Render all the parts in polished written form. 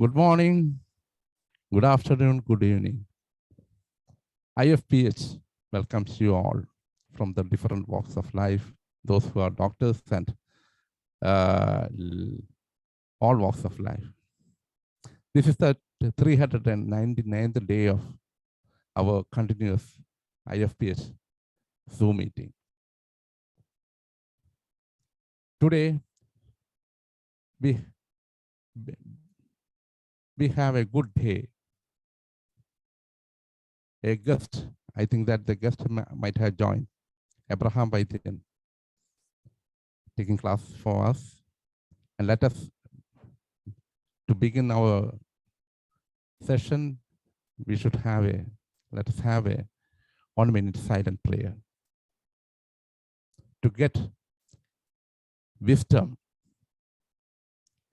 Good morning, good afternoon, good evening. IFPH welcomes you all from the different walks of life, those who are doctors and all walks of life. This is the 399th day of our continuous IFPH Zoom meeting. Today, we have a good day. A guest, I think that the guest might have joined, Abraham Vaidhyan, taking class for us. And let us, to begin our session, let us have a 1 minute silent prayer to get wisdom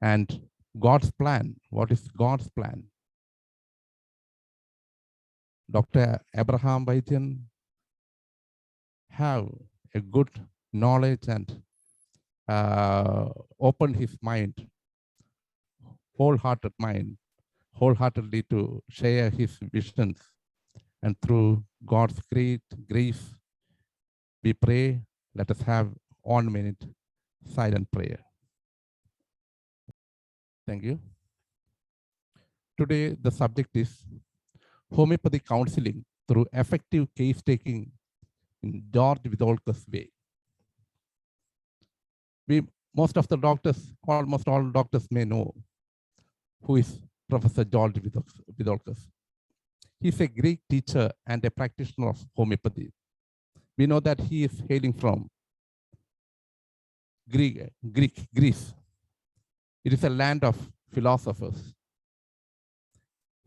and God's plan. What is God's plan? Dr. Abraham Vaidhyan have a good knowledge and open his mind, wholeheartedly to share his visions. And through God's great grace, we pray, let us have 1 minute silent prayer. Thank you. Today, the subject is homeopathic counseling through effective case taking in George VITHOLCUS way. Almost all doctors may know who is Professor George VITHOLCUS. He's a Greek teacher and a practitioner of homeopathy. We know that he is hailing from Greece. It is a land of philosophers.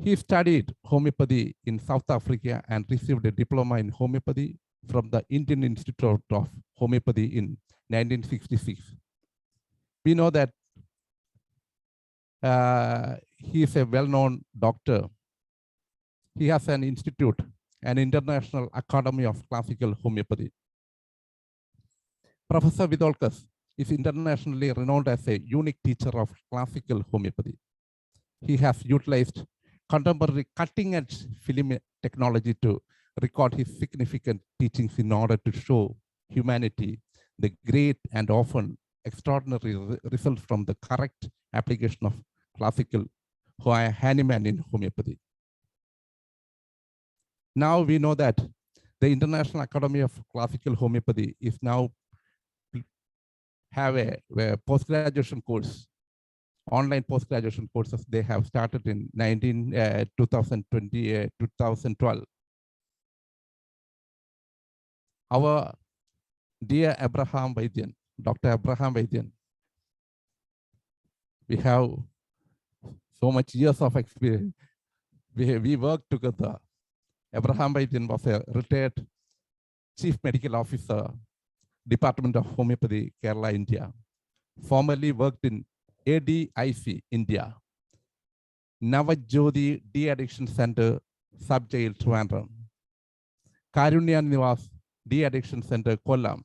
He studied homeopathy in South Africa and received a diploma in homeopathy from the Indian Institute of Homeopathy in 1966. We know that he is a well-known doctor. He has an institute, an International Academy of Classical Homeopathy. Professor VITHOLCUS is internationally renowned as a unique teacher of classical homeopathy. He has utilized contemporary cutting-edge film technology to record his significant teachings in order to show humanity the great and often extraordinary results from the correct application of classical Hahnemann in homeopathy. Now we know that the International Academy of Classical Homeopathy is now have a post-graduation course, online post-graduation courses they have started in 2012. Our dear Abraham Vaidhyan, Dr. Abraham Vaidhyan, we have so much years of experience. We worked together. Abraham Vaidhyan was a retired Chief Medical Officer, Department of Homeopathy, Kerala, India. Formerly worked in ADIC, India. Navjyothi De-Addiction Center, Sub-Jail, Trivandrum. Karunya Nivas De-Addiction Center, Kollam.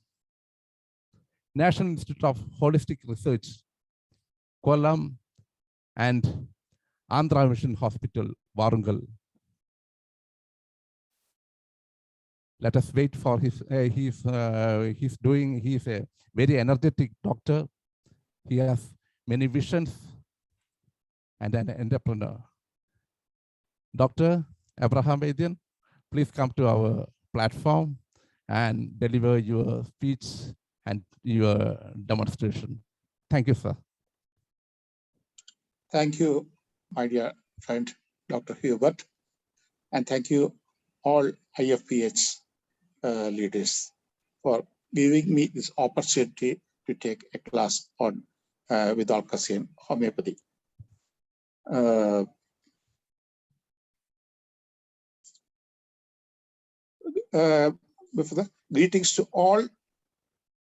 National Institute of Holistic Research, Kollam, and Andhra Mission Hospital, Warrungal. Let us wait for his, he's a very energetic doctor. He has many visions and an entrepreneur. Dr. Abraham Vaidhyan, please come to our platform and deliver your speech and your demonstration. Thank you, sir. Thank you, my dear friend, Dr. Hubert, and thank you all IFPH leaders for giving me this opportunity to take a class on VITHOLCUS in homeopathy. Before that, greetings to all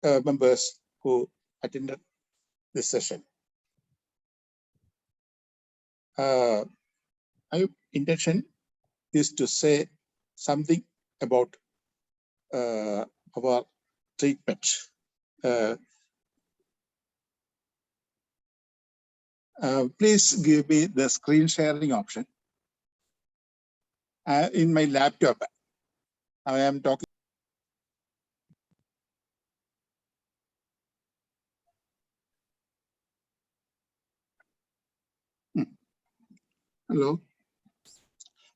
members who attended this session. My intention is to say something about our treatment. Please give me the screen sharing option. In my laptop, I am talking. Hello.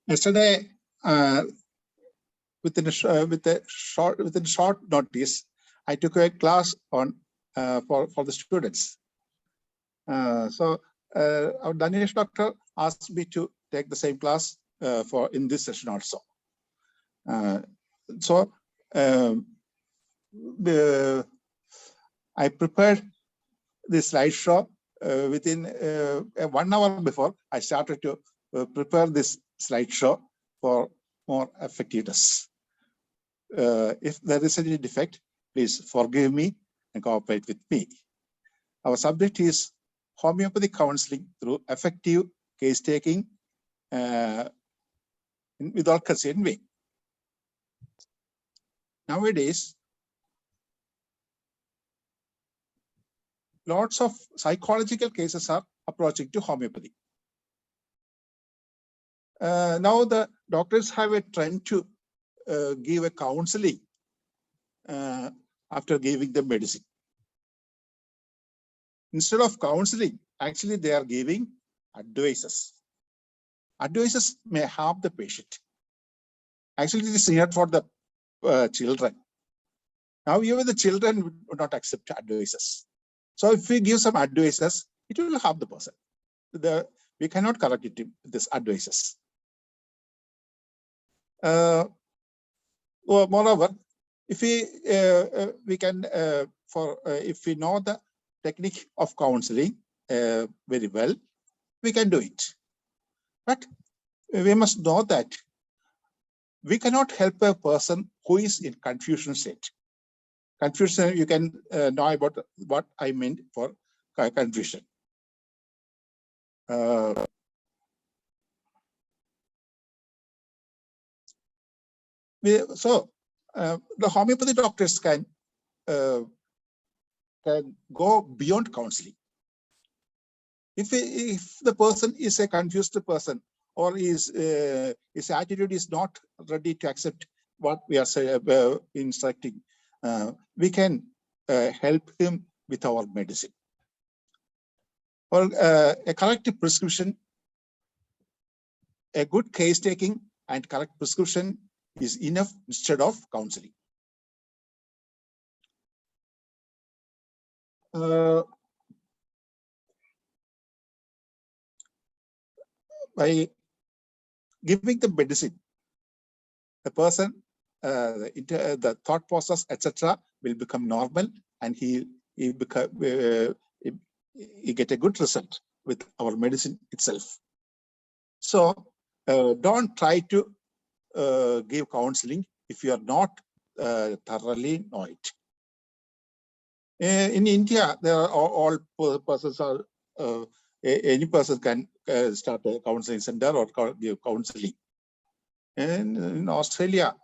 Yesterday, within short notice, I took a class on for the students. So our Danish doctor asked me to take the same class for in this session also. I prepared this slideshow within 1 hour before I started to prepare this slideshow for more effectiveness. If there is any defect, please forgive me and cooperate with me. Our subject is homeopathic counseling through effective case taking with all concerned way. Nowadays, lots of psychological cases are approaching to homeopathy. Now the doctors have a trend to give a counseling after giving the medicine. Instead of counseling, actually they are giving advices. Advices may harm the patient. Actually, it is not for the children. Now even the children would not accept advices. So if we give some advices, it will harm the person. We cannot correct it with these advices. Moreover, if we can if we know the technique of counseling very well, we can do it. But we must know that we cannot help a person who is in confusion state. Confusion, you can know about what I meant for confusion. The homeopathy doctors can go beyond counseling. If the person is a confused person, or his attitude is not ready to accept what we are instructing, we can help him with our medicine. Or a correct prescription, a good case taking and correct prescription is enough instead of counseling. By giving the medicine, the person, the thought process, etc., will become normal, and he get a good result with our medicine itself. So don't try to give counseling if you are not thoroughly know it. In India, there are all persons are any person can start a counseling center or give counseling. And in Australia,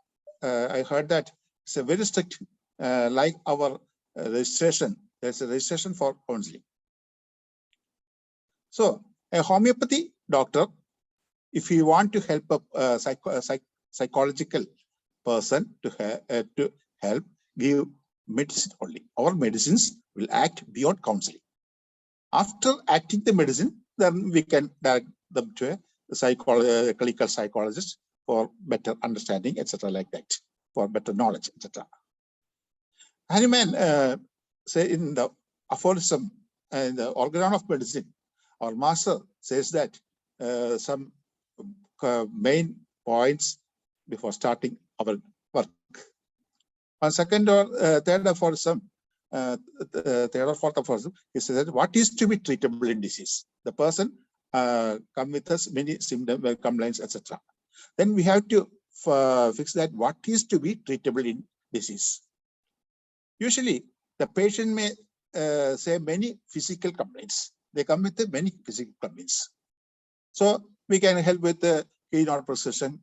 I heard that it's a very strict, like our registration. There's a registration for counseling. So a homeopathy doctor, if you want to help a psychological person to help, give medicine only. Our medicines will act beyond counseling. After acting the medicine, then we can direct them to a clinical psychologist for better understanding, etc., like that, for better knowledge, etc. Hahnemann say in the aphorism and the organon of medicine, our master says that some main points before starting our work. On second or third aphorism, third or fourth aphorism, he says that what is to be treatable in disease? The person come with us many symptoms, complaints, etc. Then we have to fix that what is to be treatable in disease. Usually, the patient may say many physical complaints. They come with many physical complaints. So we can help with the keynote prescription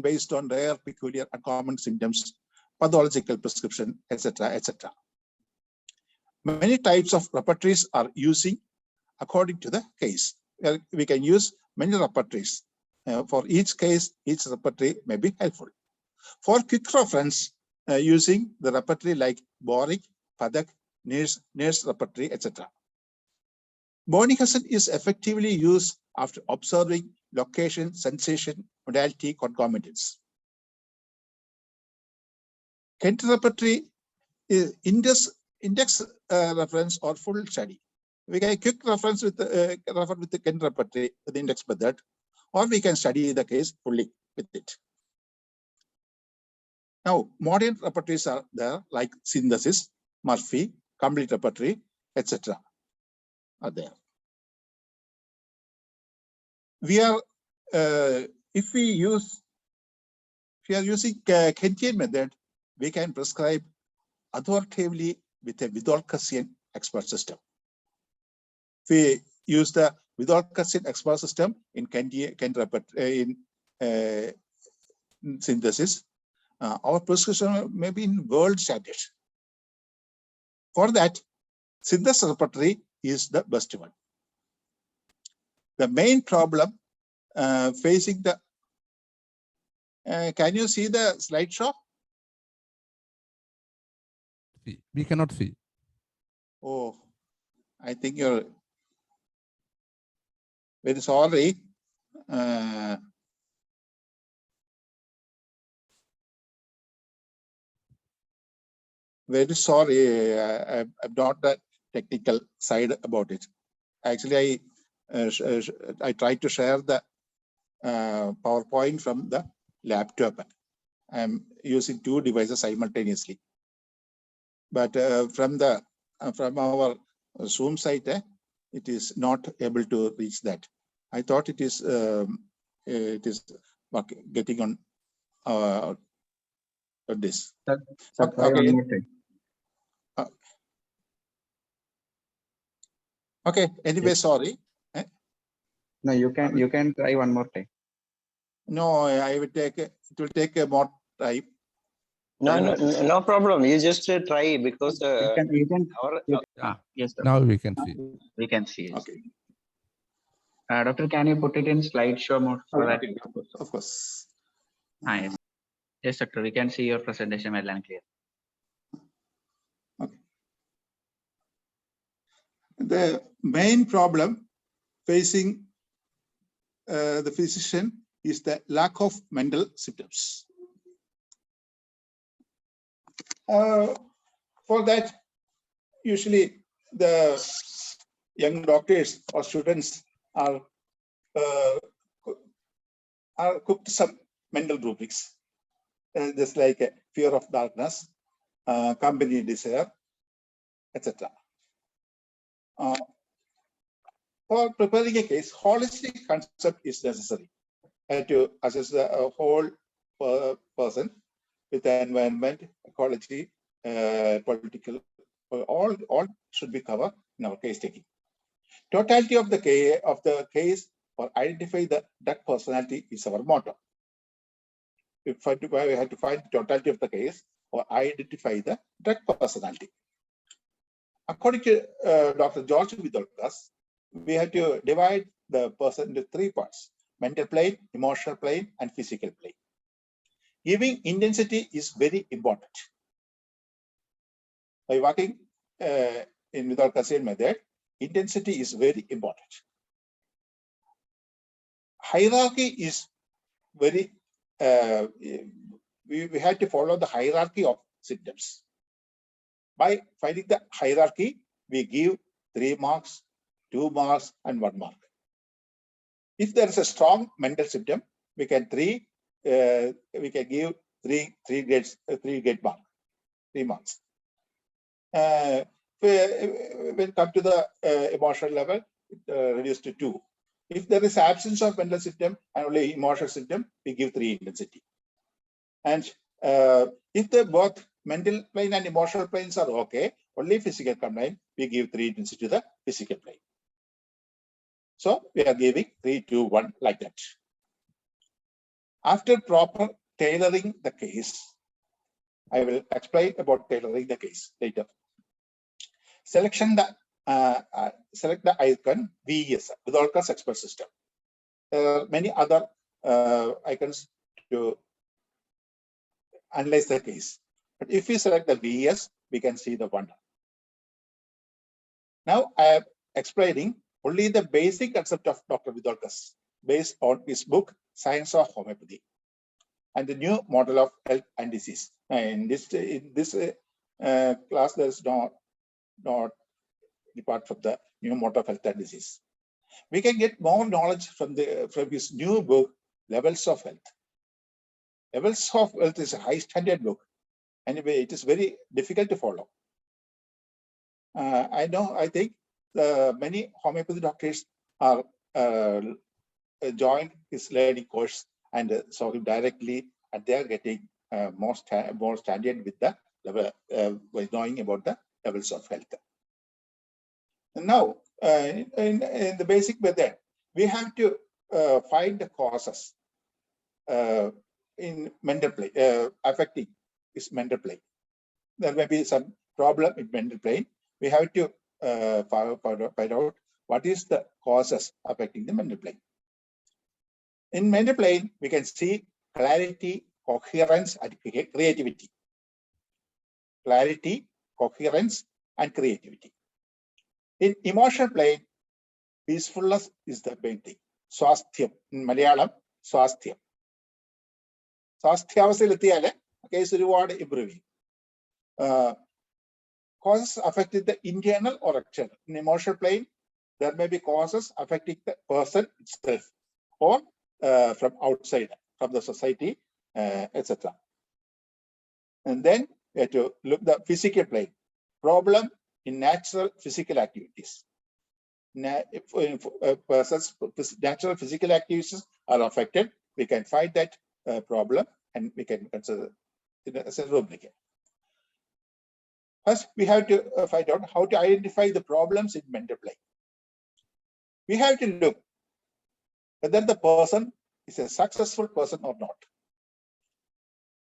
based on rare, peculiar, uncommon symptoms, pathological prescription, etc., etc. Many types of repertories are using according to the case. We can use many repertories. For each case, each repertory may be helpful. For quick reference, using the repertory like Boric, Padak, Nurse repertory, etc. Bonihausen is effectively used after observing location, sensation, modality, concomitants. Kent repertory is index reference or full study. We can quick reference with refer with the Kent repertory with the index method, or we can study the case fully with it. Now, modern repertories are there like synthesis, Murphy, complete repertory, etc. are there. We are if we are using Kentian method, we can prescribe authoritatively with a VITHOLCUSian expert system. If we use the VITHOLCUSian expert system in Kent repertory in synthesis, our prescription may be in world standard. For that, synthesis repertory is the best one. The main problem facing the can you see the slideshow? We cannot see. Oh, I think you're very sorry. Very sorry. I'm not the technical side about it. Actually, I tried to share the PowerPoint from the laptop. I'm using two devices simultaneously. But from our Zoom site, it is not able to reach that. I thought it is getting on this. Okay. Okay. Anyway, Yes. sorry. No, you can try one more time. No, I will take it will take a more time. No problem. You just try because Yes, Now we can see. we can see it. Okay. Doctor, can you put it in slideshow mode so that Of course. yes. Yes, doctor, we can see your presentation well and clear. Okay. The main problem facing the physician is the lack of mental symptoms. For that, usually the young doctors or students are cooked some mental rubrics, just like fear of darkness, company desire, etc. For preparing a case, holistic concept is necessary to assess the whole person with the environment, ecology, political, all should be covered in our case taking. Totality of the case or identify the drug personality is our motto. We have to find the totality of the case or identify the drug personality. According to Dr. George VITHOLCUS, we have to divide the person into three parts: mental plane, emotional plane, and physical plane. Giving intensity is very important. By working in VITHOLCUSian method, intensity is very important. Hierarchy is very, we had to follow the hierarchy of symptoms. By finding the hierarchy, we give 3 marks, 2 marks, and 1 mark. If there is a strong mental symptom, we can give 3 marks. When it comes to the emotional level, reduced to 2. If there is absence of mental symptom and only emotional symptom, we give 3 intensity. And if the both mental plane and emotional planes are okay, only physical combined, we give 3 intensity to the physical plane. So we are giving 3, 2, 1 like that. After proper tailoring the case, I will explain about tailoring the case later. Selection the select the icon VES, VITHOLCUS Expert System. There are many other icons to analyze the case. But if we select the VES, we can see the wonder. Now I am explaining only the basic concept of Dr. VITHOLCUS based on his book, Science of Homeopathy, and the new model of health and disease. In this class, there is not depart from the new model of health and disease. We can get more knowledge from his new book, Levels of Health. Levels of Health is a high standard book. Anyway, it is very difficult to follow. I think many homeopathy doctors are joined his learning course and saw him directly, and they are getting more standard with the level, by knowing about the levels of health. And now, in the basic method, we have to find the causes in mental plane, affecting his mental plane. There may be some problem in mental plane. We have to find out what is the causes affecting the mental plane. In mental plane, we can see clarity, coherence, and creativity. Clarity, coherence, and creativity. In emotional plane, peacefulness is the main thing. Swasthyam. In Malayalam, swasthyam. Swasthyavasthayil case reward improving. Causes affecting the internal or external. In emotional plane, there may be causes affecting the person itself or from outside, from the society, etc. And then we have to look the physical plane. Problem in natural physical activities. If a person's natural physical activities are affected, we can find that problem and we can consider it as a rubric. First, we have to find out how to identify the problems in mental plane. We have to look whether the person is a successful person or not.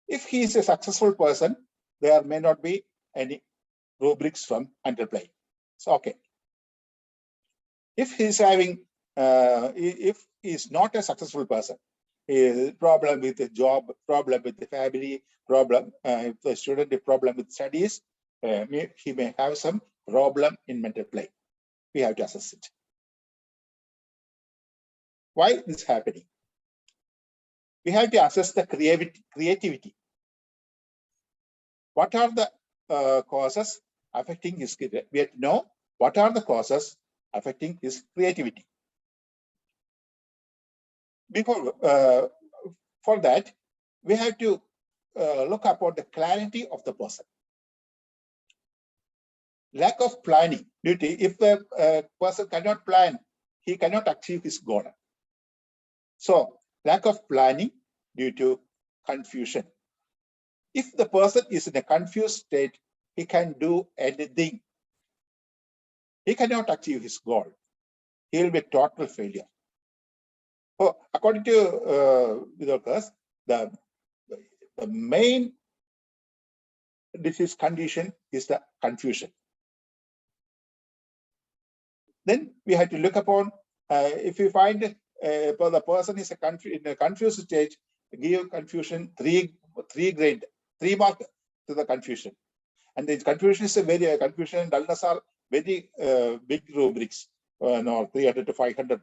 If he is a successful person, there may not be any rubrics from mental plane. So, okay. If he is having, if he is not a successful person, problem with the job, problem with the family, problem, if the student a problem with studies, he may have some problem in mental plane. We have to assess it. Why this is happening? We have to assess the creativity. What are the causes affecting his creativity? We have to know what are the causes affecting his creativity. Before, for that, we have to look upon the clarity of the person. Lack of planning. If the person cannot plan, he cannot achieve his goal. So, lack of planning due to confusion. If the person is in a confused state, he can do anything. He cannot achieve his goal. He will be a total failure. So, according to VITHOLCUS, the main disease condition is the confusion. Then we have to look upon, if we find the person is in a confused stage, give confusion 3 mark to the confusion. And the confusion is a very, confusion and dullness are very big rubrics. No, 300 to 500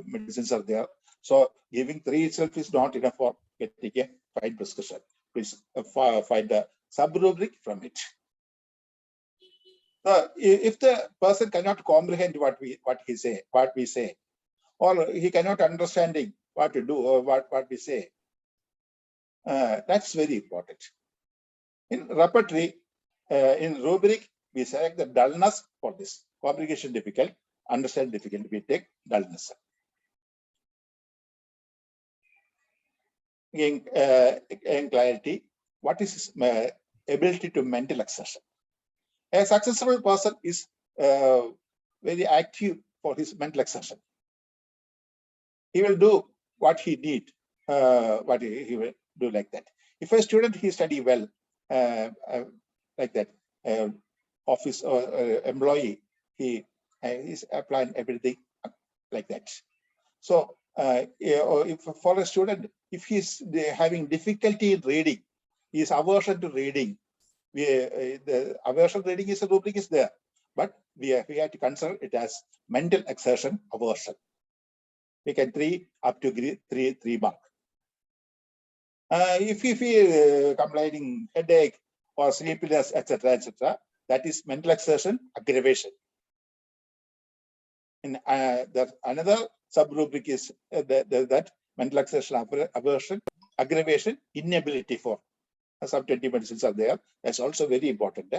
medicines are there. So giving 3 itself is not enough for getting a fine prescription. Please find the sub-rubric from it. If the person cannot comprehend what we say, or he cannot understanding what to do or what we say, that's very important. In repertory, in rubric, we select the dullness for this. Complication difficult, understand difficult, we take dullness. In clarity, what is his ability to mental exertion? A successful person is very active for his mental exertion. He will do what he need, what he will do like that. If a student, he study well, like that, office or employee, he he's applying everything like that. So if for a student, if he's having difficulty in reading, his aversion to reading, the aversion reading is a rubric is there, but we have to consider it as mental exertion aversion. We can 3 up to 3 mark. If you feel complaining headache or sleepiness, etc., that is mental exertion aggravation. And another sub-rubric is that mental exertion aversion, aggravation, inability for. Some 20 medicines are there. That's also very important.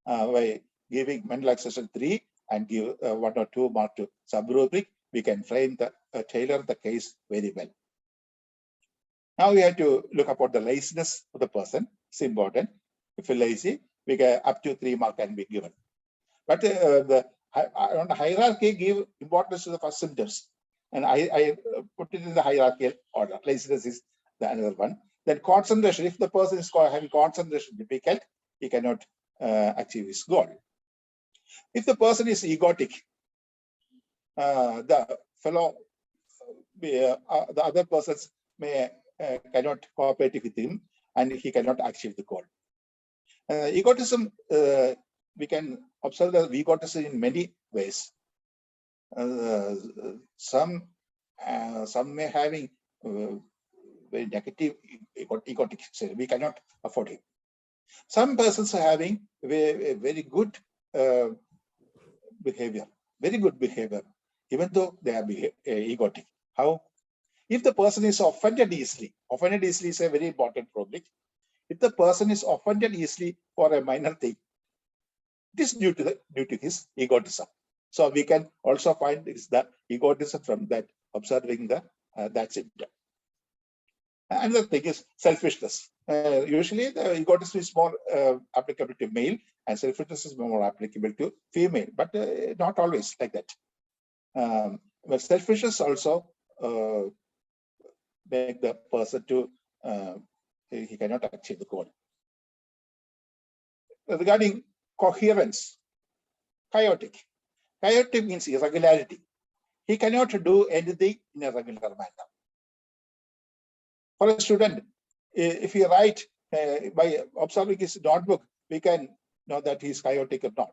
By giving mental exertion 3 and give 1 or 2 mark to sub-rubric, we can frame the tailor the case very well. Now we have to look about the laziness of the person. It's important. If you're lazy, we can up to 3 mark can be given. But on the hierarchy, give importance to the first symptoms. And I put it in the hierarchical order. Laziness is the another one. Then concentration. If the person is having concentration difficult, he cannot achieve his goal. If the person is egotic, the other persons cannot cooperate with him, and he cannot achieve the goal. Egotism, we can observe the egotism in many ways. Some may having very negative egotic side. We cannot afford him. Some persons are having very good behavior, even though they are egotic. How? If the person is offended easily is a very important problem. If the person is offended easily for a minor thing, it is due to his egotism. So we can also find is the egotism from that, observing that symptom. Another thing is selfishness. Usually the egotism is more applicable to male, and selfishness is more applicable to female, but not always like that. But selfishness also make the person to he cannot achieve the goal. Regarding coherence, chaotic. Chaotic means irregularity. He cannot do anything in a regular manner. For a student, if he write by observing his notebook, we can know that he is chaotic or not.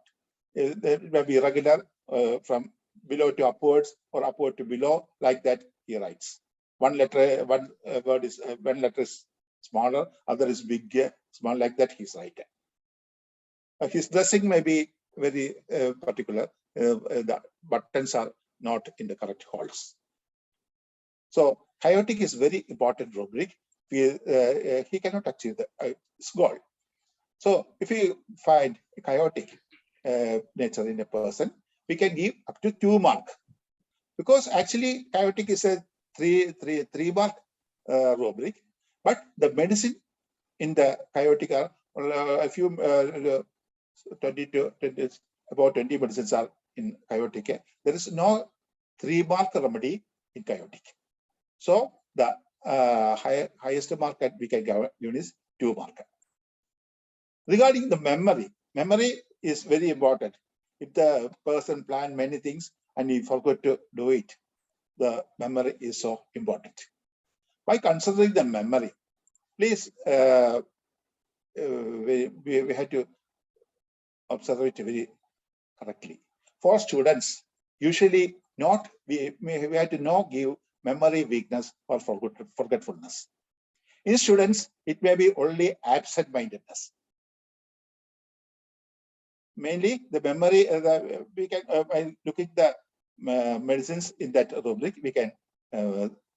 It may be irregular from below to upwards or upward to below, like that he writes. One letter is smaller, other is bigger, small, like that he's writing. His dressing may be very particular. The buttons are not in the correct holes. So chaotic is very important rubric. He cannot achieve his goal. So if we find a chaotic nature in a person, we can give up to 2 mark, because actually chaotic is a 3 mark rubric, but the medicine in the chaotic are a few 20 medicines are in chaotic. There is no 3 mark remedy in chaotic. So the highest mark that we can give is 2 mark. Regarding the memory is very important. If the person planned many things and he forgot to do it, the memory is so important. By considering the memory, please, we have to observe it very correctly. For students, usually we have to not give memory weakness or forgetfulness. In students, it may be only absent-mindedness. Mainly the memory, we can by looking at the medicines in that rubric, we can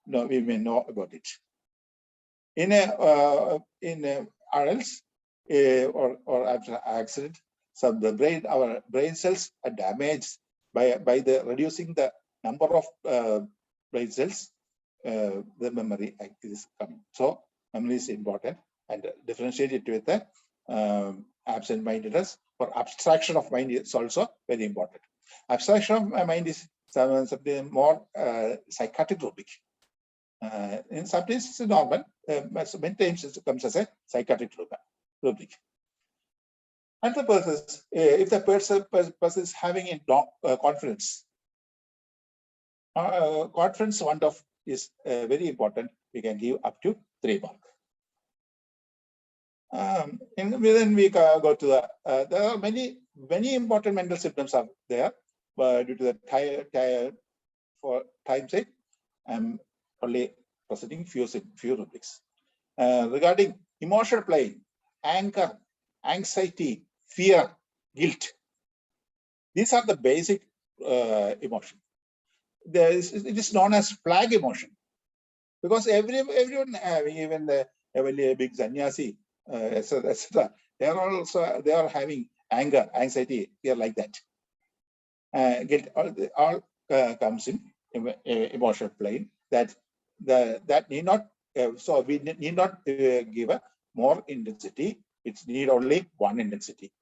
we may know about it. In adults or after accident, our brain cells are damaged by the reducing the number of brain cells. The memory is coming. So memory is important, and differentiate it with the absent-mindedness or abstraction of mind is also very important. Abstraction of mind is something more psychiatric rubric. In some cases it's normal, many times it comes as a psychiatric rubric. Another person, if the person is having a confidence, confidence one of is very important. We can give up to 3 marks. And then we go to the, there are many important mental symptoms are there, but due to the for time's sake, I'm only presenting few rubrics. Regarding emotional plane, anger, anxiety, fear, guilt. These are the basic emotion. It is known as flag emotion, because everyone, even the big sannyasi, etc. They are having anger, anxiety, fear, like that. Guilt all comes in emotional plane. That need not. So we need not give a more intensity. It's need only one intensity.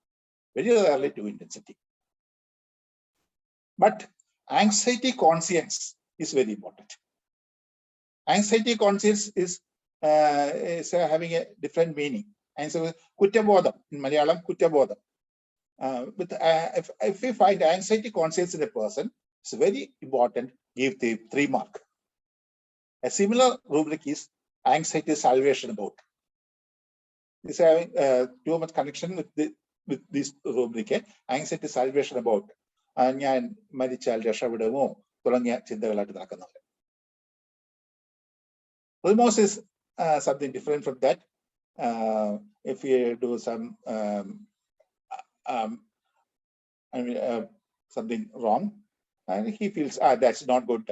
Very rarely 2 intensity. But anxiety conscience is very important. Anxiety conscience is having a different meaning. And so Kuttabodham, in Malayalam, Kuttabodham. But if we find anxiety conscience in a person, it's very important, give the 3 mark. A similar rubric is anxiety salvation about. It's having too much connection with this rubric, anxiety salvation about. ഞാൻ മരിച്ചാൽ രക്ഷപ്പെടുമോ തുടങ്ങിയ ചിന്തകളായിട്ട് നടക്കുന്നത്. Remorse is something different from that. If you do some something wrong, and he feels that's not good,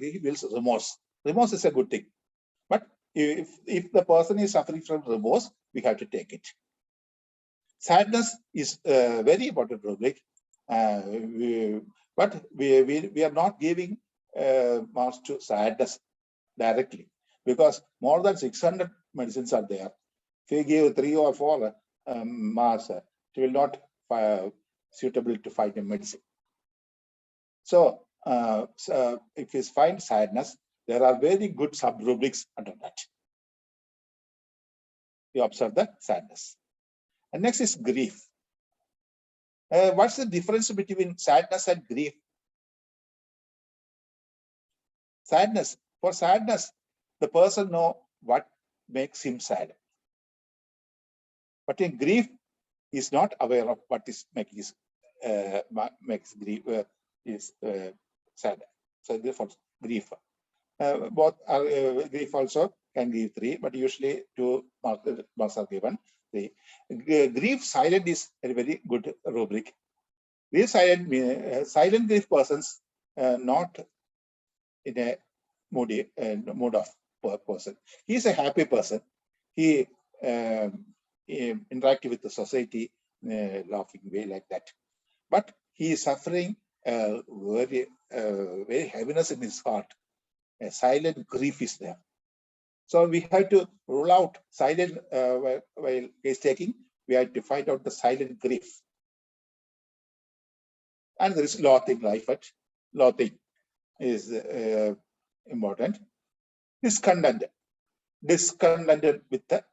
he feels remorse. Remorse is a good thing, but if the person is suffering from remorse, we have to take it. Sadness is a very important rubric. But we are not giving marks to sadness directly, because more than 600 medicines are there. If we give 3 or 4 marks, it will not suitable to find a medicine. So if you find sadness, there are very good sub-rubrics under that. You observe the sadness. And next is grief. What's the difference between sadness and grief? Sadness. For sadness, the person knows what makes him sad. But in grief, he is not aware of what is making his makes grief sad. So therefore, grief. Both are, grief also can give 3, but usually 2 marks are given. The grief silent is a very good rubric. Grief silent, silent grief persons not in a mood of person. He is a happy person. He interacts with the society in a laughing way, like that. But he is suffering very heaviness in his heart. A silent grief is there. So we have to rule out silent while case taking. We have to find out the silent grief. And there is loathing, life at loathing is important. Discontented with the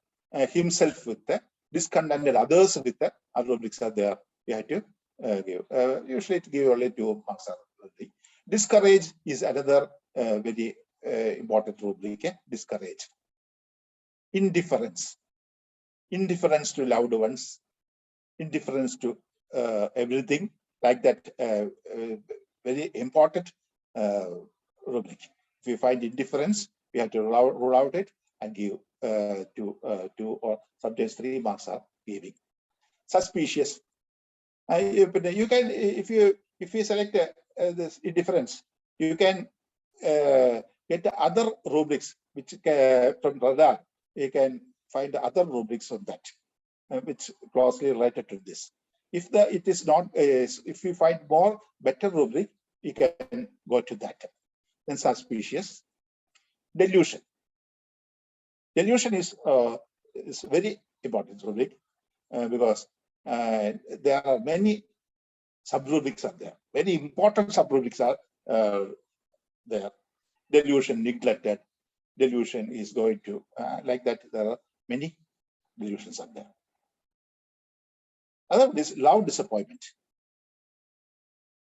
himself, with the discontented others, with the other rubrics are there. We have to give. Usually to give only 2 marks. Discourage is another very important rubric. Discourage. Indifference to loved ones, indifference to everything, like that. Very important rubric. If we find indifference, we have to rule out it and give 2 or sometimes 3 marks are giving. Suspicious. You can, if you select this indifference, you can get the other rubrics which from radar. You can find the other rubrics on that, which closely related to this. If it is not, if you find more better rubric, you can go to that. Then suspicious. Delusion. Delusion is very important rubric because there are many sub-rubrics are there. Very important sub-rubrics are there. Delusion, neglected. Delusion is going to, like that, there are many delusions are there. Other one is loud disappointment.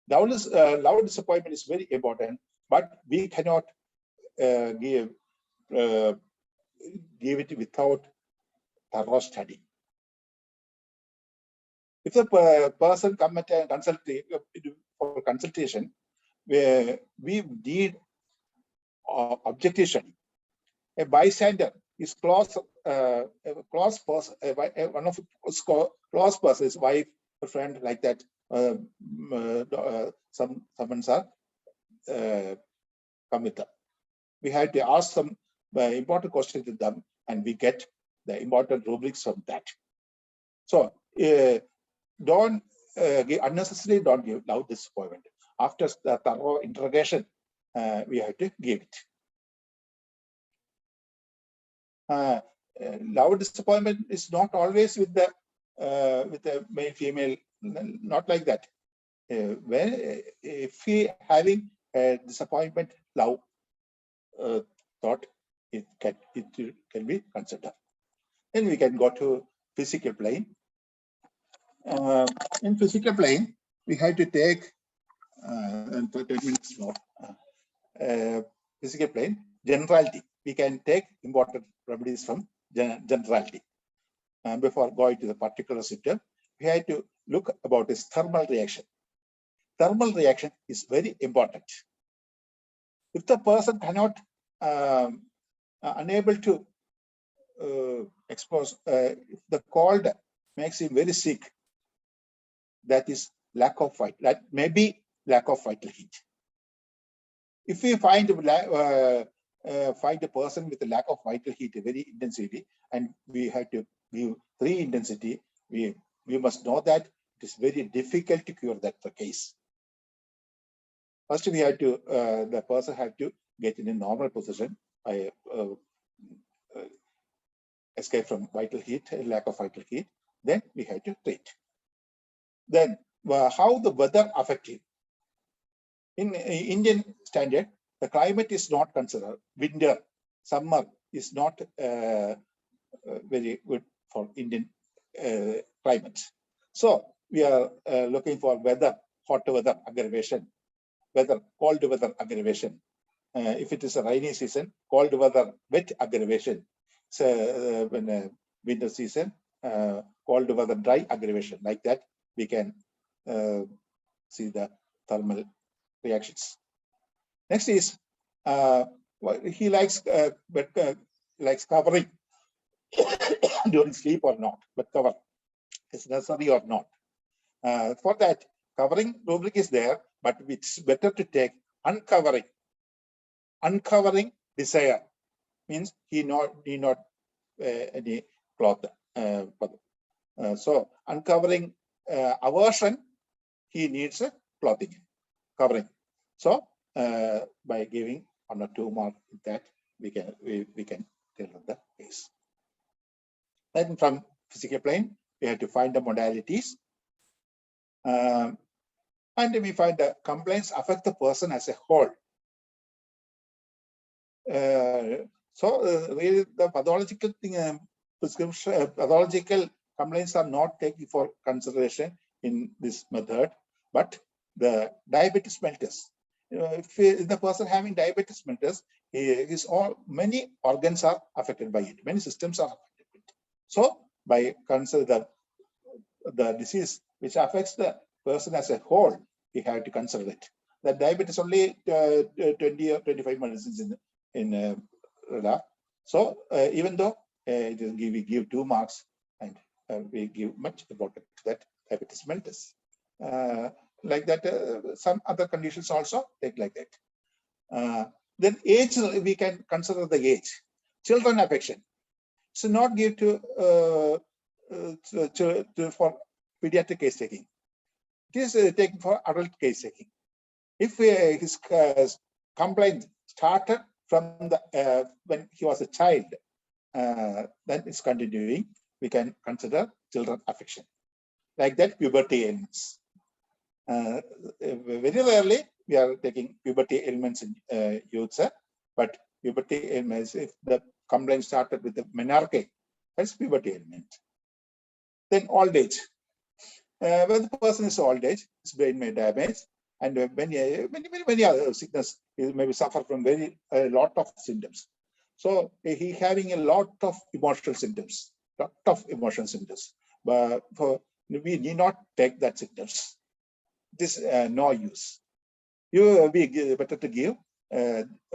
Loud disappointment is very important, but we cannot give it without thorough study. If the person come at a for consultation, where we need objective study. A bystander is close person, one of close person, his wife, a friend, like that. Someone's are come with them. We have to ask some important questions to them, and we get the important rubrics from that. So don't give unnecessarily. Don't give loud disappointment. After the thorough interrogation, we have to give it. Loud disappointment is not always with the male female, not like that. When if we having a disappointment loud thought, it can be considered. Then we can go to physical plane. In physical plane, we have to take 10 minutes more. Physical plane, generality. We can take important remedies from generality. Before going to the particular symptom, we have to look about this thermal reaction. Thermal reaction is very important. If the person cannot unable to expose, if the cold makes him very sick, that is lack of vital. That may be lack of vital heat. If we find a person with a lack of vital heat very intensity, and we have to give 3 intensity, we must know that it is very difficult to cure that case. First, we have to the person have to get in a normal position by escape from vital heat, lack of vital heat. Then we have to treat. Then how the weather affected. In Indian standard, the climate is not considered. Winter, summer is not very good for Indian climate. So we are looking for weather, hot weather aggravation, weather, cold weather aggravation. If it is a rainy season, cold weather, wet aggravation. So when winter season, cold weather, dry aggravation. Like that, we can see the thermal reactions. Next is he likes covering during sleep or not, but cover is necessary or not. For that, covering rubric is there, but it's better to take uncovering. Uncovering desire means he need not any cloth. So uncovering aversion, he needs a clothing covering. So by giving 1 or 2 marks that, we can tell the case. Then from physical plane, we have to find the modalities. And we find the complaints affect the person as a whole. Really the pathological prescription, pathological complaints are not taken for consideration in this method, but the diabetes mellitus. If the person having diabetes mellitus, many organs are affected by it, many systems are affected by it. So by consider the disease which affects the person as a whole, we have to consider it. The diabetes only 20 or 25 medicines in radar. So even though we give 2 marks, and we give much importance to that diabetes mellitus. Like that, some other conditions also take like that. Then age, we can consider the age. Children affection. So not give to for pediatric case taking. It is taken for adult case taking. If his complaint started from the when he was a child, then it's continuing, we can consider children affection. Like that, puberty ailments. Very rarely we are taking puberty ailments in youths, but puberty ailments, if the complaint started with the menarche, that's puberty ailment. Then old age. when the person is old age, his brain may damage, and many other sickness, he may suffer from a lot of symptoms. So he having a lot of emotional symptoms, but we need not take that symptoms. This no use. We better to give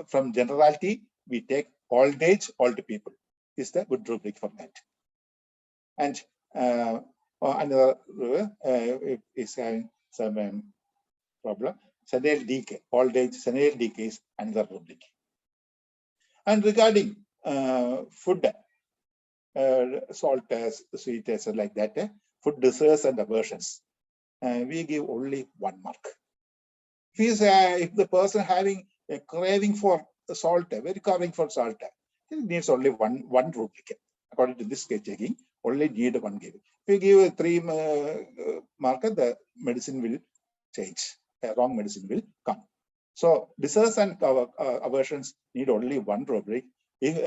from generality. We take old age, old people is the good rubric for that. And another is having some problem. Senile decay, old age, senile decay is another rubric. And regarding food, salt, sweet, like that, food desires and aversions, we give only 1 mark. If the person having a craving for salt, very craving for salt, it needs only one rubric. According to this case checking, only need 1 give. If you give 3 marker, the medicine will change. Wrong medicine will come. So desires and aversions need only 1 rubric. If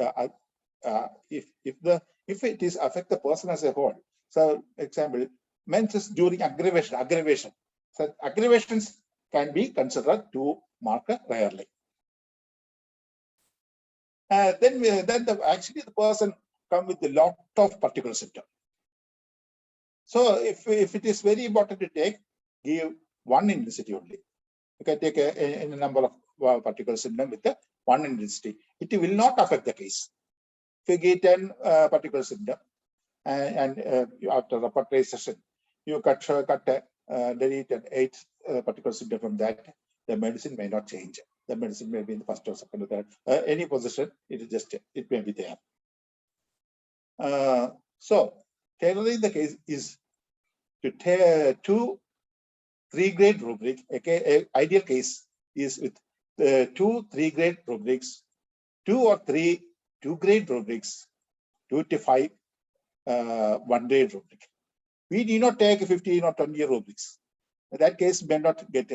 it is affect the person as a whole. So example, menses during aggravation. So aggravations can be considered 2 marker rarely. Then actually the person come with a lot of particular symptom. So if it is very important to take, give 1 intensity only. You can take a number of particular symptom with 1 intensity. It will not affect the case. If you give 10 particular symptom and after the repertory session, you delete 8 particular symptom from that, the medicine may not change. The medicine may be in the first or second or third. Any position, it may be there. So tailoring the case is to take 2 3-grade rubric. Ideal case is with 2 3-grade rubrics, 2 or 3 2-grade rubrics, 2 to 5 1-grade rubric. We need not take 15 or 20 rubrics. That case may not get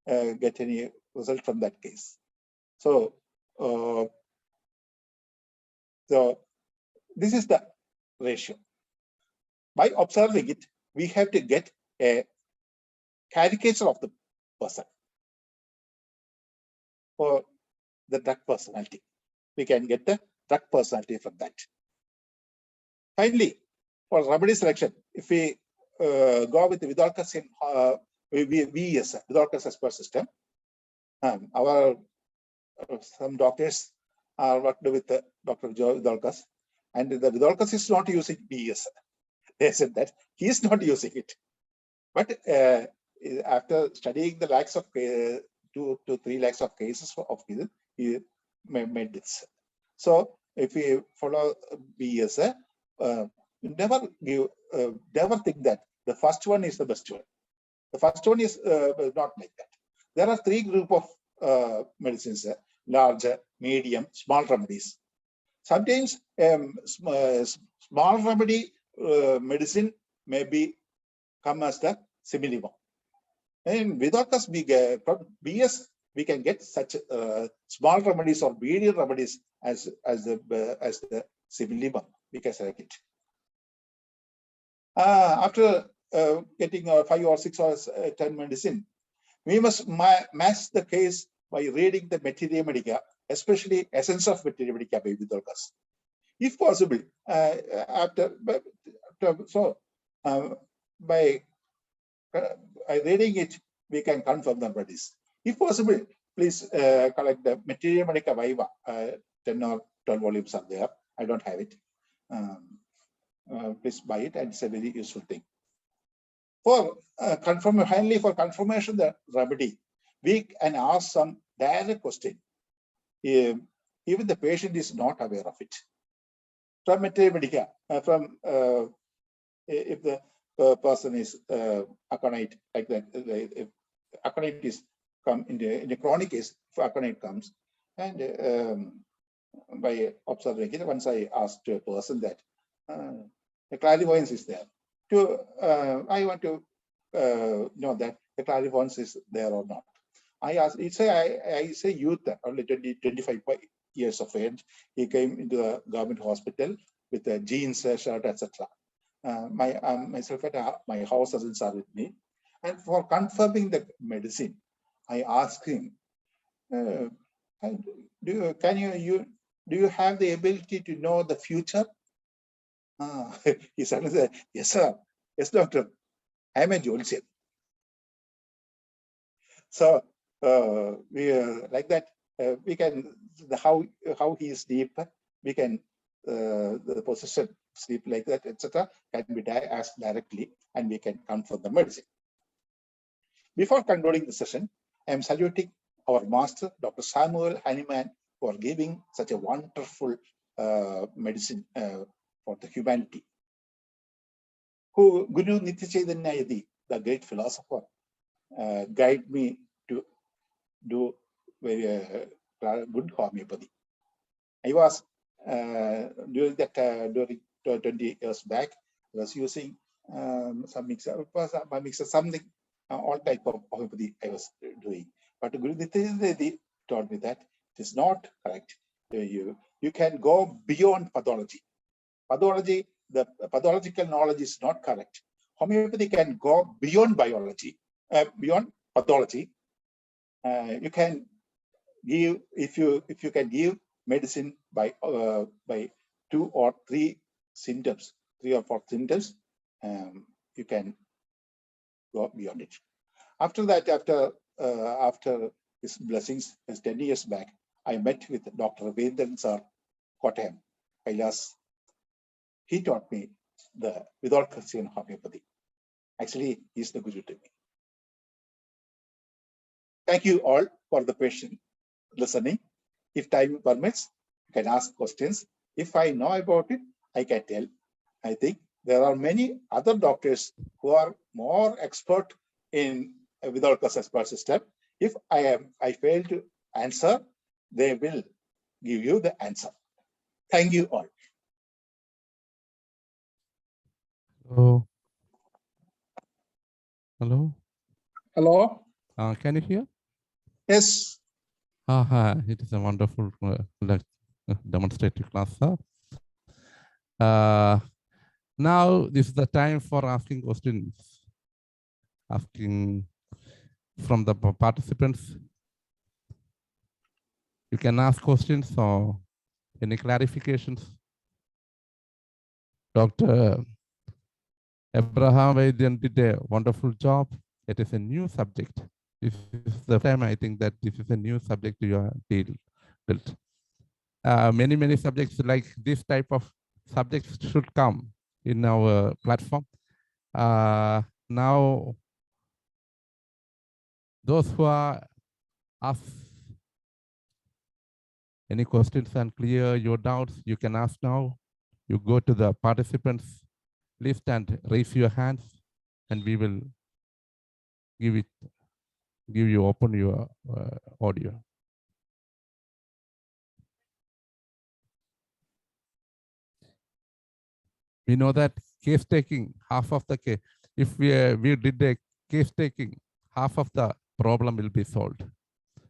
get any result from that case. So this is the ratio. By observing it, we have to get a caricature of the person for the drug personality. We can get the drug personality from that. Finally, for remedy selection, if we go with the VITHOLCUS in VES, VITHOLCUS as per system, some doctors are worked with Dr. VITHOLCUS, and the VITHOLCUS is not using VES. They said that he is not using it. But after studying the lakhs of 2 to 3 lakhs of cases of cases, he made this. So if we follow VES, never think that the first one is the best one. The first one is not like that. There are 3 group of medicines: large, medium, small remedies. Sometimes small remedy medicine may be come as the simillimum. And without us, from BS, we can get such small remedies or medium remedies as the simillimum. We can select it. After getting 5 or 6 or 10 medicine, we must match the case by reading the Materia Medica, especially essence of Materia Medica by VITHOLCUS. If possible, by reading it, we can confirm the remedies. If possible, please collect the Materia Medica Viva. 10 or 12 volumes are there. I don't have it. Please buy it, and it's a very useful thing. For finally, for confirmation the remedy, we can ask some direct question. Even the patient is not aware of it. From Materia Medica, if the person is aconite, like that, if aconite is come in the chronic case, if aconite comes, and by observing it, once I asked a person that the clairvoyance is there. I want to know that the clairvoyance is there or not. I asked, I say youth, only 25 years of age. He came into the government hospital with a jeans, shirt, etc. myself at my house surgeons are with me. And for confirming the medicine, I asked him, do you have the ability to know the future? He suddenly said, yes, sir. Yes, doctor. I am a Jolsian. So we like that. We can how he is deep. We can the position sleep like that, etc. Can be asked directly, and we can confirm the medicine. Before concluding the session, I am saluting our master, Dr. Samuel Hahnemann, for giving such a wonderful medicine for the humanity. Who Guru Nitya Chaitanya Yadi, the great philosopher, guide me to do very good homeopathy. I was during 20 years back, I was using some mixer, something, all type of homeopathy I was doing. But Guru Nitya told me that it is not correct. You can go beyond pathology. Pathology, the pathological knowledge is not correct. Homeopathy can go beyond biology, beyond pathology. You can give, if you can give medicine by 2 or 3 symptoms, 3 or 4 symptoms, you can go beyond it. After that, after his blessings, 10 years back, I met with Dr. Vaidhyan sir, Kottayam, Kailas. He taught me the VITHOLCUS in homeopathy. Actually, he's the guru to me. Thank you all for the patient listening. If time permits, you can ask questions. If I know about it, I can tell. I think there are many other doctors who are more expert in VITHOLCUS expert system. If I fail to answer, they will give you the answer. Thank you all. Hello. Hello. Hello. Can you hear? Yes. It is a wonderful demonstrative class, sir. Now this is the time for asking questions. Asking from the participants. You can ask questions or any clarifications. Dr. Abraham Vaidhyan did a wonderful job. It is a new subject. This is the time I think that this is a new subject you are built. Many subjects like this type of subjects should come in our platform. Now, those who are asked any questions and clear your doubts, you can ask now. You go to the participants list and raise your hands, and we will give you open your audio. We know that case taking, half of the case, if we did a case taking, half of the problem will be solved.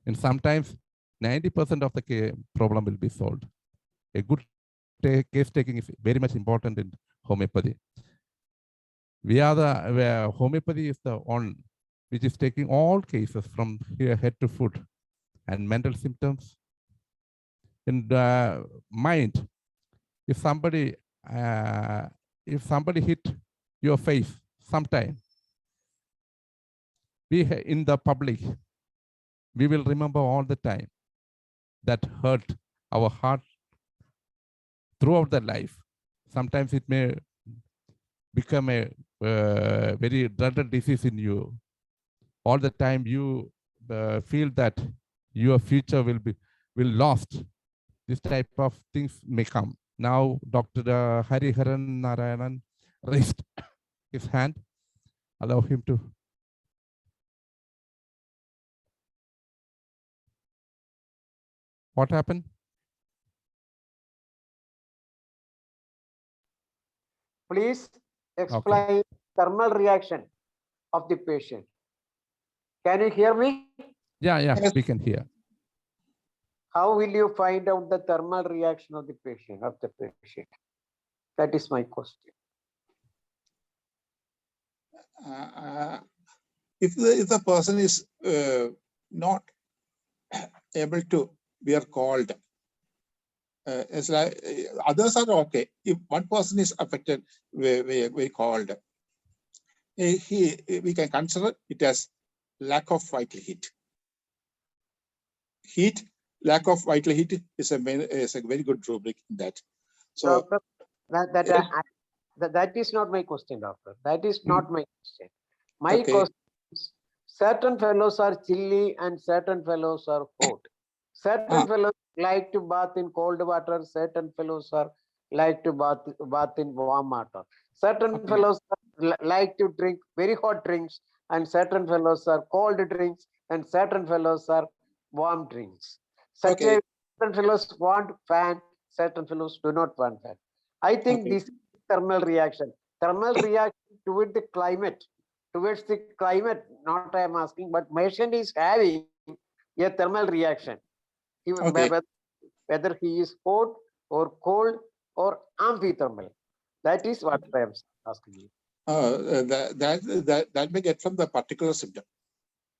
And sometimes 90% of the problem will be solved. A good case taking is very much important in homeopathy. Where homeopathy is the one which is taking all cases from here head to foot, and mental symptoms. In the mind, if somebody hit your face sometime, in the public, we will remember all the time that hurt our heart throughout the life. Sometimes it may become a very dreaded disease in you. All the time you feel that your future will lost. This type of things may come. Now, Dr. Hariharan Narayanan raised his hand. Allow him to. What happened? Please explain thermal reaction of the patient. Can you hear me? Yeah, Yes. we can hear. How will you find out the thermal reaction of the patient? That is my question. if the person is not able to bear cold, it's like others are okay. If one person is affected very cold, we can consider it as lack of vital heat. Lack of vital heat is a very good rubric in that. So Doctor, that is not my question, doctor. That is not my question. My question is, certain fellows are chilly and certain fellows are hot. Certain fellows like to bath in cold water. Certain fellows are like to bath in warm water. Certain fellows like to drink very hot drinks, and certain fellows are cold drinks, and certain fellows are warm drinks. Certain fellows want fan, certain fellows do not want fan. I think this is thermal reaction. Thermal reaction towards the climate. Not I am asking, but patient is having a thermal reaction. Whether he is hot or cold or amphithermal. That is what I am asking you. That may get from the particular symptom.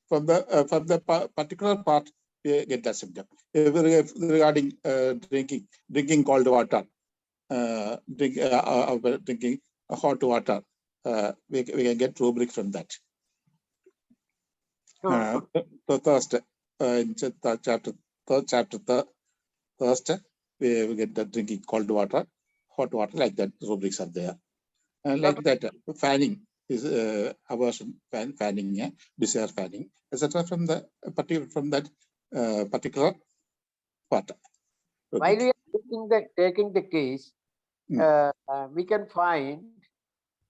From the particular part, we get that symptom. Regarding drinking cold water, drinking hot water, we can get rubric from that. So thirst, in third chapter, thirst, we get the drinking cold water, hot water, like that. Rubrics are there. Like that, fanning is aversion, fanning, desire fanning, etc. From the particular part. While we are taking the case, we can find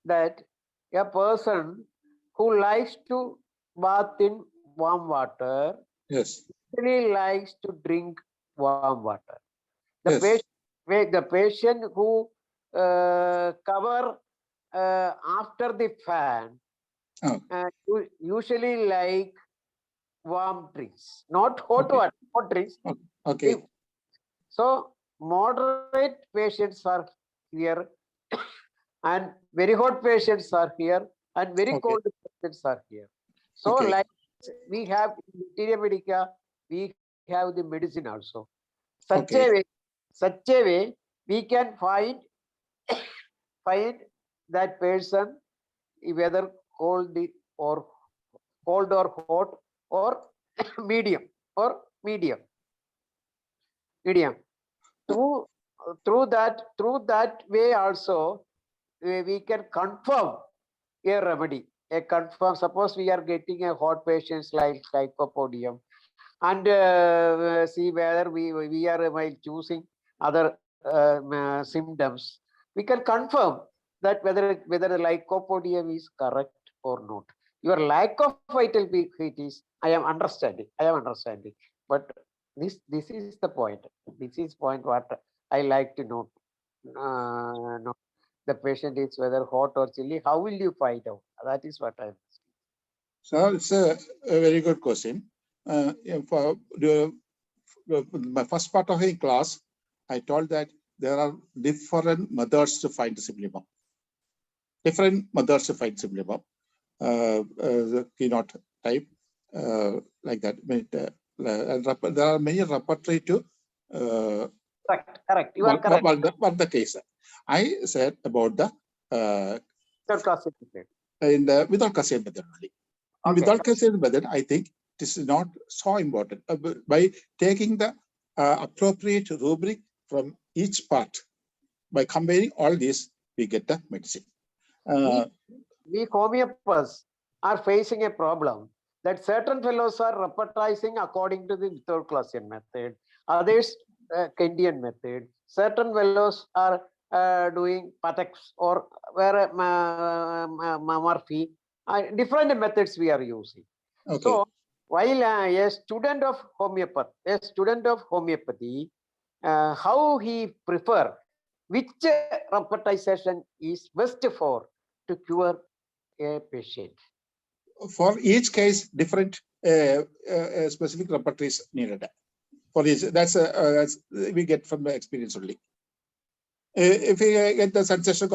that a person who likes to bath in warm water, really likes to drink warm water. The patient who cover after the fan usually like warm drinks, not hot water, hot drinks. So moderate patients are here, and very hot patients are here, and very cold patients are here. So like we have in Materia Medica, we have the medicine also. Such a way we can find that person, whether cold or hot or medium. Through that way also we can confirm a remedy. Suppose we are getting a hot patients like lycopodium, and see whether we are while choosing other symptoms, we can confirm that whether the lycopodium is correct or not. Your lack of vital heat is, I am understanding, but this is the point. This is point what I like to know. The patient is whether hot or chilly. How will you find out? That is what I am asking. So it's a very good question. For my first part of the class, I told that there are different methods to find symptom. The keynote type, like that. There are many repertory to. Correct. You are correct. What the case? I said about the in the VITHOLCUS method only. VITHOLCUS method, I think this is not so important. By taking the appropriate rubric from each part, by comparing all these, we get the medicine. We homeopaths are facing a problem that certain fellows are repertizing according to the VITHOLCUS method, others Kendian method. Certain fellows are doing pateks or where Murphy. Different methods we are using. So while a student of homeopathy, how he prefer which repetization is best for to cure a patient? For each case, different specific repertoire is needed. For each, that's we get from the experience only. If we get the sensation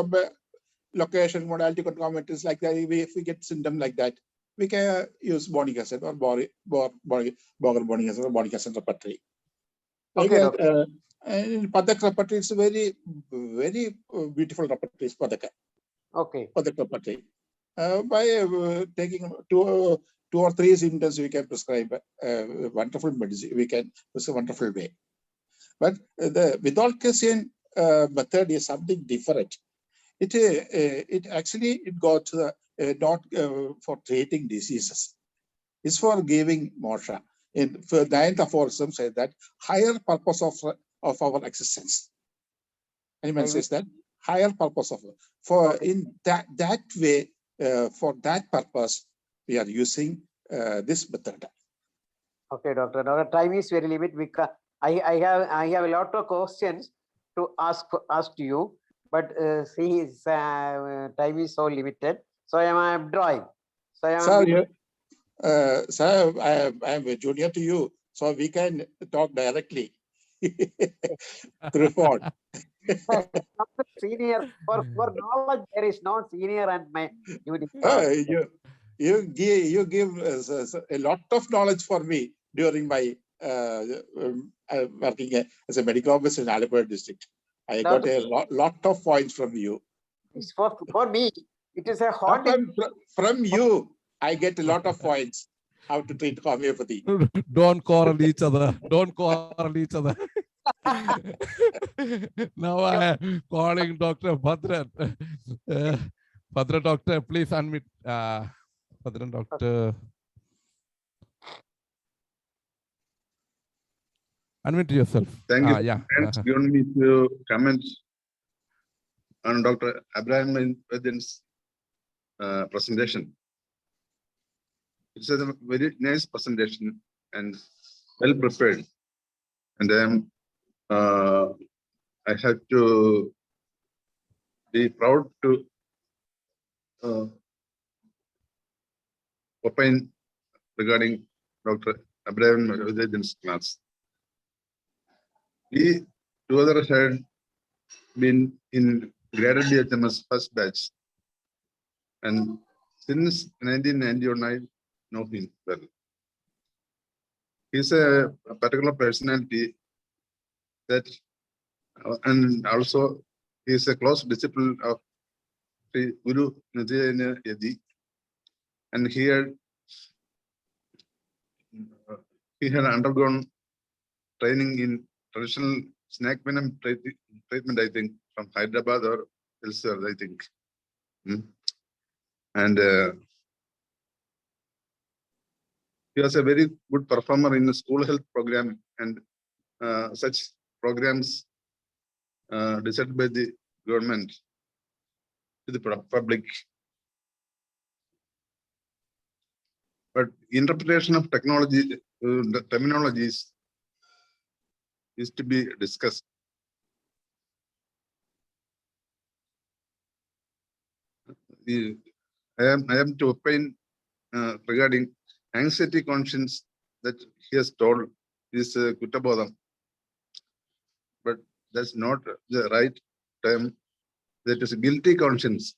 location, modality, concomitants like that. If we get symptom like that, we can use boric acid or boric acid or boric acid repertory. Like Okay, that, and Padak repertory is very beautiful repertory. Okay. Padak repertory. By taking two or three symptoms, we can prescribe wonderful medicine. We can use a wonderful way. But the VITHOLCUSian method is something different. It actually got not for treating diseases. It's for giving moksha. In the ninth aphorism says that higher purpose of our existence. Anyone says that higher purpose of for in that way for that purpose we are using this method. Okay, doctor. Our time is very limited. I have a lot of questions to ask to you, but see, time is so limited. So I am drawing. So Sir, I am a junior to you, so we can talk directly through phone. Senior for knowledge, there is no senior and my You give a lot of knowledge for me during my working as a medical officer in Alipur district. I got a lot of points from you. It's for me, it is a haunting. From you, I get a lot of points how to treat homeopathy. Don't quarrel each other. Don't quarrel each other. Now I am calling Dr. Bhadran. Bhadran doctor, please unmute. Bhadran doctor. Unmute yourself. Thank you. Yeah. Thanks given me to comment on Dr. Abraham Vaidhyan's presentation. It's a very nice presentation and well prepared. And I have to be proud to opine regarding Dr. Abraham Vaidhyan's class. We together had been in graded DHMS first batch, and since 1991 I know him well. He's a particular personality that, and also he's a close disciple of Sri Guru Navjyothi, and he had undergone training in traditional snake venom treatment, I think, from Hyderabad or elsewhere, I think. And he was a very good performer in the school health program and such programs decided by the government to the public. But interpretation of technology, the terminologies is to be discussed. I am to opine regarding anxiety conscience that he has told is Kuttabodham, but that's not the right term. That is guilty conscience.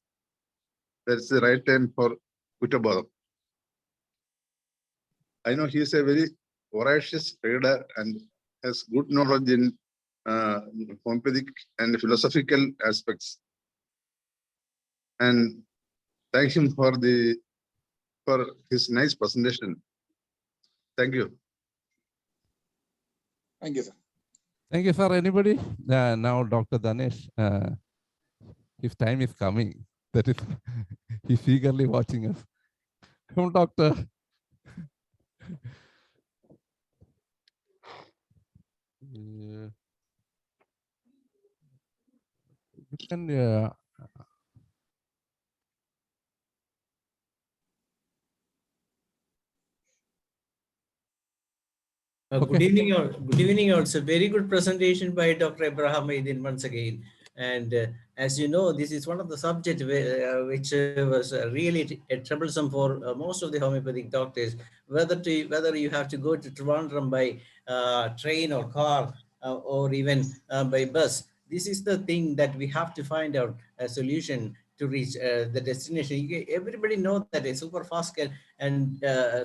That's the right term for Kuttabodham. I know he is a very voracious reader and has good knowledge in homeopathic and philosophical aspects. And thank him for his nice presentation. Thank you. Thank you, sir. Thank you, sir. Anybody? Now, Dr. Danesh, his time is coming. That is, he's eagerly watching us. Come, doctor. You can. Good evening, all. Good evening, also. Very good presentation by Dr. Abraham Vaidhyan once again. And as you know, this is one of the subjects which was really troublesome for most of the homeopathic doctors. Whether you have to go to Trivandrum by train or car or even by bus. This is the thing that we have to find out a solution to reach the destination. Everybody knows that a super fast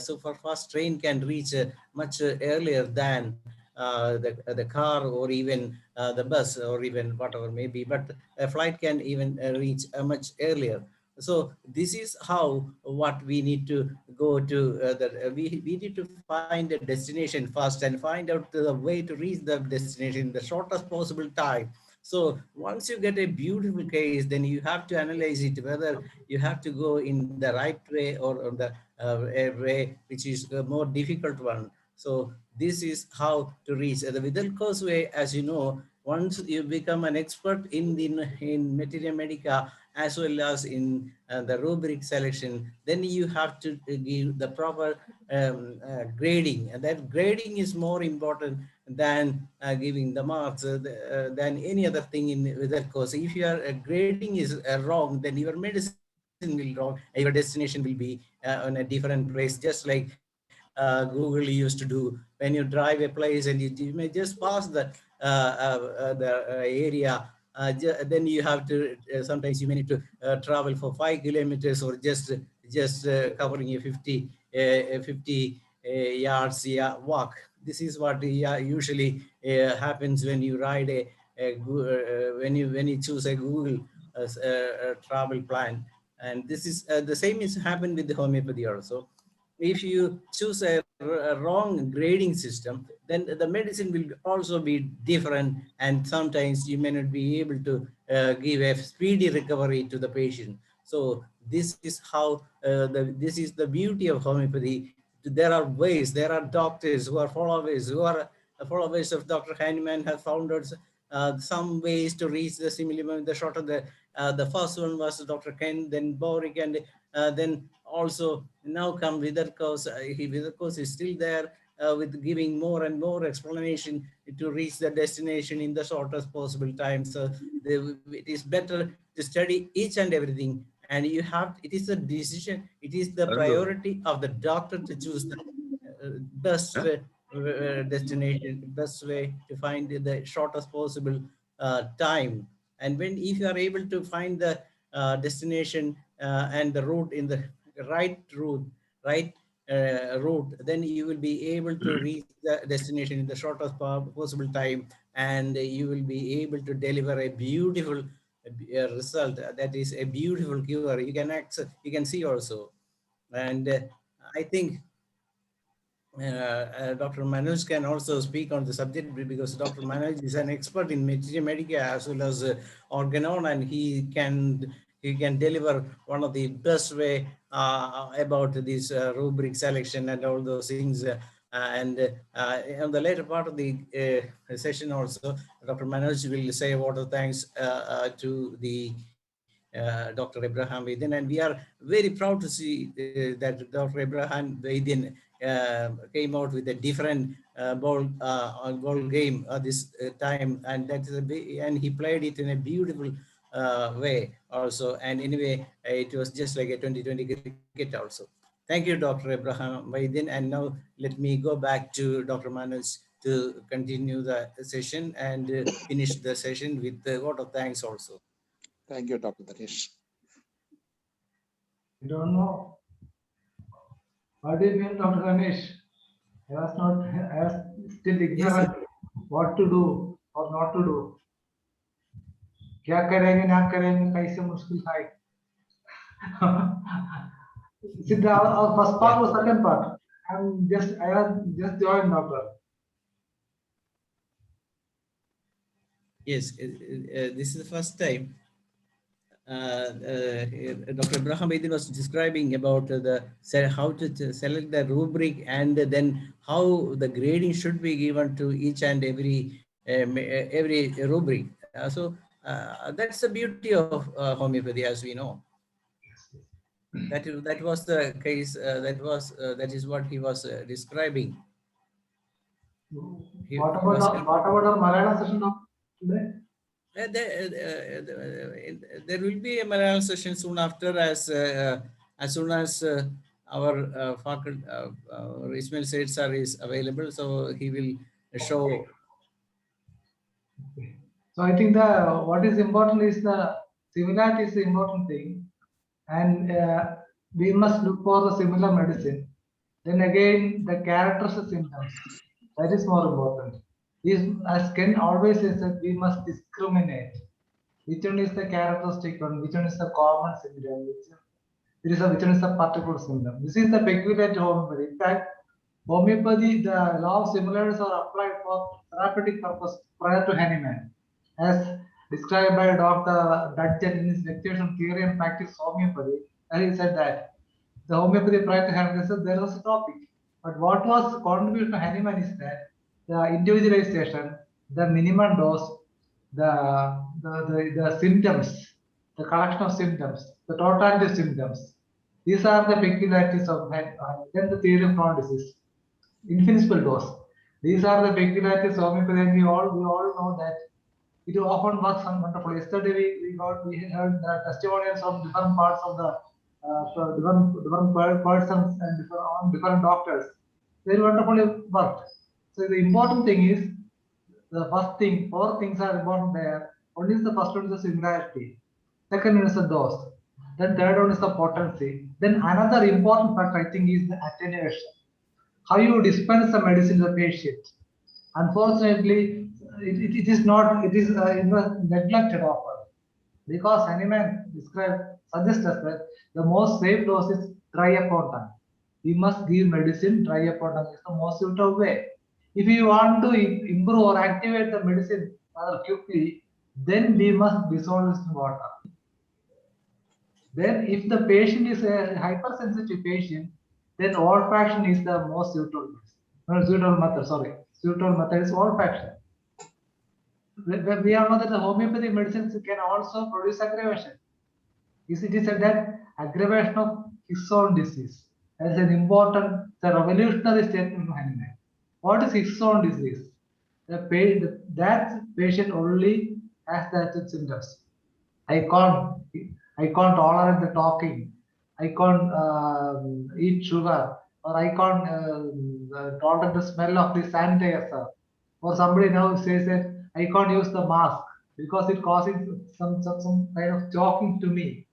super fast train can reach much earlier than the car or even the bus or even whatever may be, but a flight can even reach much earlier. So this is how what we need to go to we need to find a destination first and find out the way to reach the destination in the shortest possible time. So once you get a beautiful case, then you have to analyze it whether you have to go in the right way or on the a way which is a more difficult one. So this is how to reach the VITHOLCUS way. As you know, once you become an expert in materia medica as well as in the rubric selection, then you have to give the proper grading, and that grading is more important than giving the marks than any other thing in VITHOLCUS. If your grading is wrong, then your medicine will wrong, your destination will be on a different place, just like Google used to do. When you drive a place and you may just pass the area, then you have to sometimes you may need to travel for 5 kilometers or just covering a 50 yards walk. This is what usually happens when you ride when you choose a Google travel plan. And this is the same is happened with the homeopathy also. If you choose a wrong grading system, then the medicine will also be different, and sometimes you may not be able to give a speedy recovery to the patient. So this is how this is the beauty of homeopathy. There are ways, there are doctors who are followers of Dr. Hahnemann have found out some ways to reach the simillimum, the shorter the first one was Dr. Ken, then Boric, and then also now come VITHOLCUS. VITHOLCUS is still there with giving more and more explanation to reach the destination in the shortest possible time. So it is better to study each and everything, and you have, it is a decision, it is the priority of the doctor to choose the best destination, best way to find the shortest possible time. And if you are able to find the destination and the route in the right route, then you will be able to reach the destination in the shortest possible time, and you will be able to deliver a beautiful result. That is a beautiful cure. You can see also. And I think Dr. Manoj can also speak on the subject, because Dr. Manoj is an expert in materia medica as well as organon, and he can deliver one of the best way about this rubric selection and all those things. And on the later part of the session also, Dr. Manoj will say a word of thanks to the Dr. Abraham Vaidhyan, and we are very proud to see that Dr. Abraham Vaidhyan came out with a different ball game this time, and and he played it in a beautiful way also. And anyway, it was just like a 2020 cricket also. Thank you, Dr. Abraham Vaidhyan. And now let me go back to Dr. Manoj to continue the session and finish the session with a word of thanks also. Thank you, Dr. Dinesh. I don't know. What do you mean, Dr. Ganesh? I was still ignorant what to do or not to do. क्या करेंगे ना करेंगे कैसे मुश्किल है. See, the first part or second part? I have just joined, doctor. Yes, this is the first time. Dr. Abraham Vaidhyan was describing about how to select the rubric, and then how the grading should be given to each and every rubric. That's the beauty of homeopathy, as we know. That was the case. That is what he was describing. What about our Malayalam session today? There will be a Malayalam session soon after, as soon as our faculty Ismail Said sir is available, so he will show. So I think what is important is the Similarity is the important thing, and we must look for the similar medicine. Then again, the characters of symptoms, that is more important. As Ken always says, that we must discriminate. Which one is the characteristic one? Which one is the common symptom? Which one is the particular symptom? This is the peculiarity of homeopathy. In fact, homeopathy, the law of similarities are applied for therapeutic purpose prior to Hahnemann, as described by Dr. Dudgeon in his lectures on theory and practice of homeopathy. And he said that the homeopathy prior to Hahnemann, there was a topic. But what was contributed to Hahnemann is that the individualization, the minimum dose, the symptoms, the collection of symptoms, the totality of symptoms. These are the peculiarities of then the theory of chronic disease. Infinitesimal dose. These are the peculiarities of homeopathy, and we all know that it often works wonderfully. Yesterday we heard the testimonials from different parts of the different persons and different doctors. Very wonderfully worked. So the important thing is, the first thing, 4 things are important there. One is the first one is the similarity. Second one is the dose. Then third one is the potency. Then another important factor I think is the attenuation. How you dispense the medicine to the patient. Unfortunately, it is neglected often, because Hahnemann suggests us that the most safe dose is dry upon tongue. We must give medicine dry upon tongue. It's the most suitable way. If you want to improve or activate the medicine rather quickly, then we must dissolve this in water. Then if the patient is a hypersensitive patient, then olfaction is the most suitable method. Suitable method is olfaction. We all know that the homeopathic medicines can also produce aggravation. It is said that aggravation of His-own disease. That is an important, the revolutionary statement of Hahnemann. What is His-own disease? That patient only has that symptoms. I can't tolerate the talking. I can't eat sugar, or I can't tolerate the smell of the sanitizer. Or somebody now says that I can't use the mask because it causes some kind of choking to me.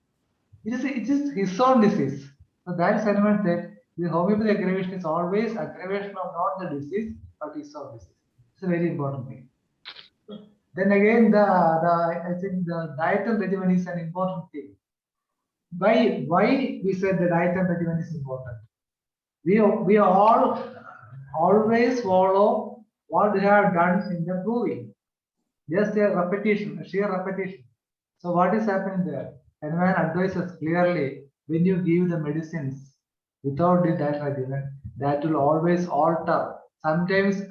It is his own disease. So that is Hahnemann said, the homeopathy aggravation is always aggravation of not the disease, but his own disease. It's a very important thing. Then again, I think the diet and regimen is an important thing. Why we said the diet and regimen is important? We all always follow what they have done in the proving. Just a repetition, a sheer repetition. So what is happening there? Hahnemann advises clearly, when you give the medicines without the diet regimen, that will always alter, sometimes